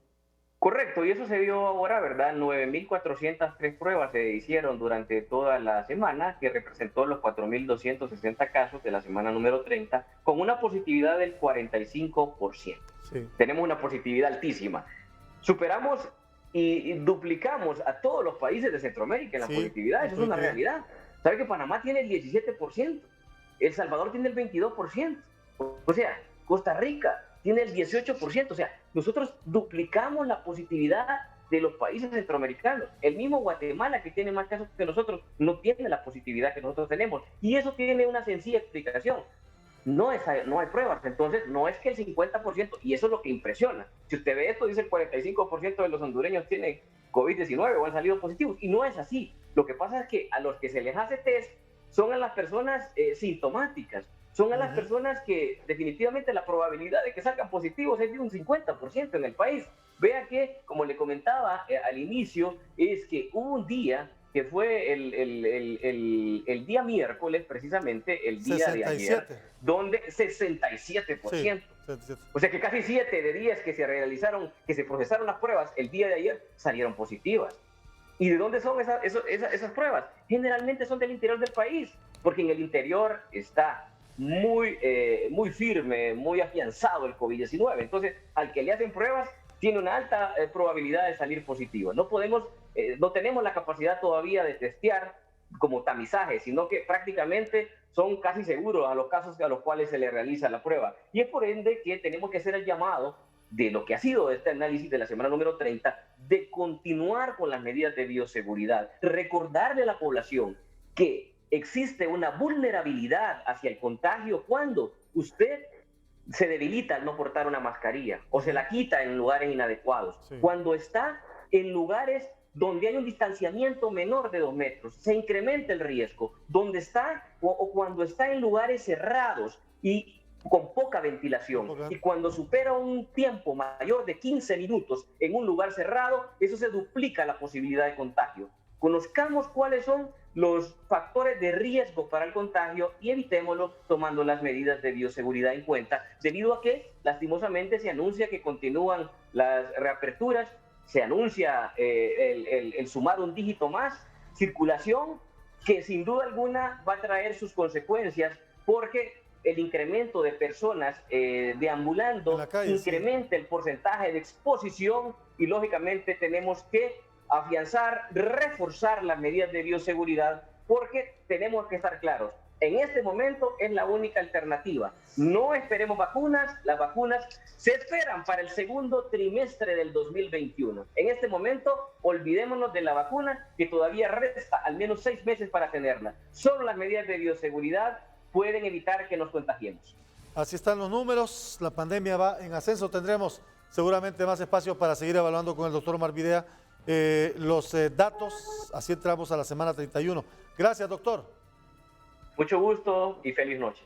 Correcto, y eso se vio ahora, ¿verdad? 9.403 pruebas se hicieron durante toda la semana, que representó los 4.260 casos de la semana número 30, con una positividad del 45%. Sí. Tenemos una positividad altísima. Superamos y duplicamos a todos los países de Centroamérica en la positividad, eso es una realidad. ¿Sabe que Panamá tiene el 17%? El Salvador tiene el 22%. O sea, Costa Rica tiene el 18%, o sea, nosotros duplicamos la positividad de los países centroamericanos. El mismo Guatemala, que tiene más casos que nosotros, no tiene la positividad que nosotros tenemos. Y eso tiene una sencilla explicación. No hay pruebas, entonces no es que el 50%, y eso es lo que impresiona. Si usted ve esto, dice el 45% de los hondureños tienen COVID-19 o han salido positivos, y no es así. Lo que pasa es que a los que se les hace test son a las personas sintomáticas. Son a las personas que definitivamente la probabilidad de que salgan positivos es de un 50% en el país. Vea que, como le comentaba al inicio, es que hubo un día que fue el día miércoles, precisamente el día 67. De ayer, donde 67%. Sí, o sea que casi 7 de 10 que se procesaron las pruebas el día de ayer salieron positivas. ¿Y de dónde son esas pruebas? Generalmente son del interior del país, porque en el interior está muy firme, muy afianzado el COVID-19. Entonces, al que le hacen pruebas, tiene una alta probabilidad de salir positivo. No tenemos la capacidad todavía de testear como tamizaje, sino que prácticamente son casi seguros a los casos a los cuales se le realiza la prueba. Y es por ende que tenemos que hacer el llamado de lo que ha sido este análisis de la semana número 30, de continuar con las medidas de bioseguridad, recordarle a la población que existe una vulnerabilidad hacia el contagio cuando usted se debilita al no portar una mascarilla o se la quita en lugares inadecuados. Sí. Cuando está en lugares donde hay un distanciamiento menor de 2 metros, se incrementa el riesgo. Donde está o cuando está en lugares cerrados y con poca ventilación. Y cuando supera un tiempo mayor de 15 minutos en un lugar cerrado, eso se duplica la posibilidad de contagio. Conozcamos cuáles son los factores de riesgo para el contagio y evitémoslo tomando las medidas de bioseguridad en cuenta, debido a que lastimosamente se anuncia que continúan las reaperturas, se anuncia el sumar un dígito más, circulación que sin duda alguna va a traer sus consecuencias, porque el incremento de personas deambulando incrementa el porcentaje de exposición y lógicamente tenemos que afianzar, reforzar las medidas de bioseguridad, porque tenemos que estar claros. En este momento es la única alternativa. No esperemos vacunas, las vacunas se esperan para el segundo trimestre del 2021. En este momento, olvidémonos de la vacuna, que todavía resta al menos 6 meses para tenerla. Solo las medidas de bioseguridad pueden evitar que nos contagiemos. Así están los números, la pandemia va en ascenso, tendremos seguramente más espacio para seguir evaluando con el doctor Omar Videa los datos, así entramos a la semana 31. Gracias, doctor. Mucho gusto y feliz noche.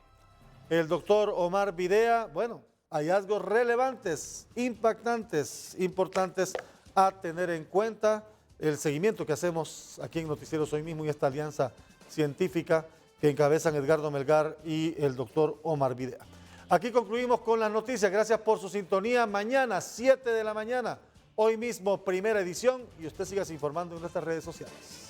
El doctor Omar Videa, bueno, hallazgos relevantes, impactantes, importantes a tener en cuenta, el seguimiento que hacemos aquí en Noticieros Hoy Mismo y esta alianza científica que encabezan Edgardo Melgar y el doctor Omar Videa. Aquí concluimos con las noticias. Gracias por su sintonía. Mañana, 7 de la mañana, Hoy Mismo, primera edición. Y usted siga informando en nuestras redes sociales.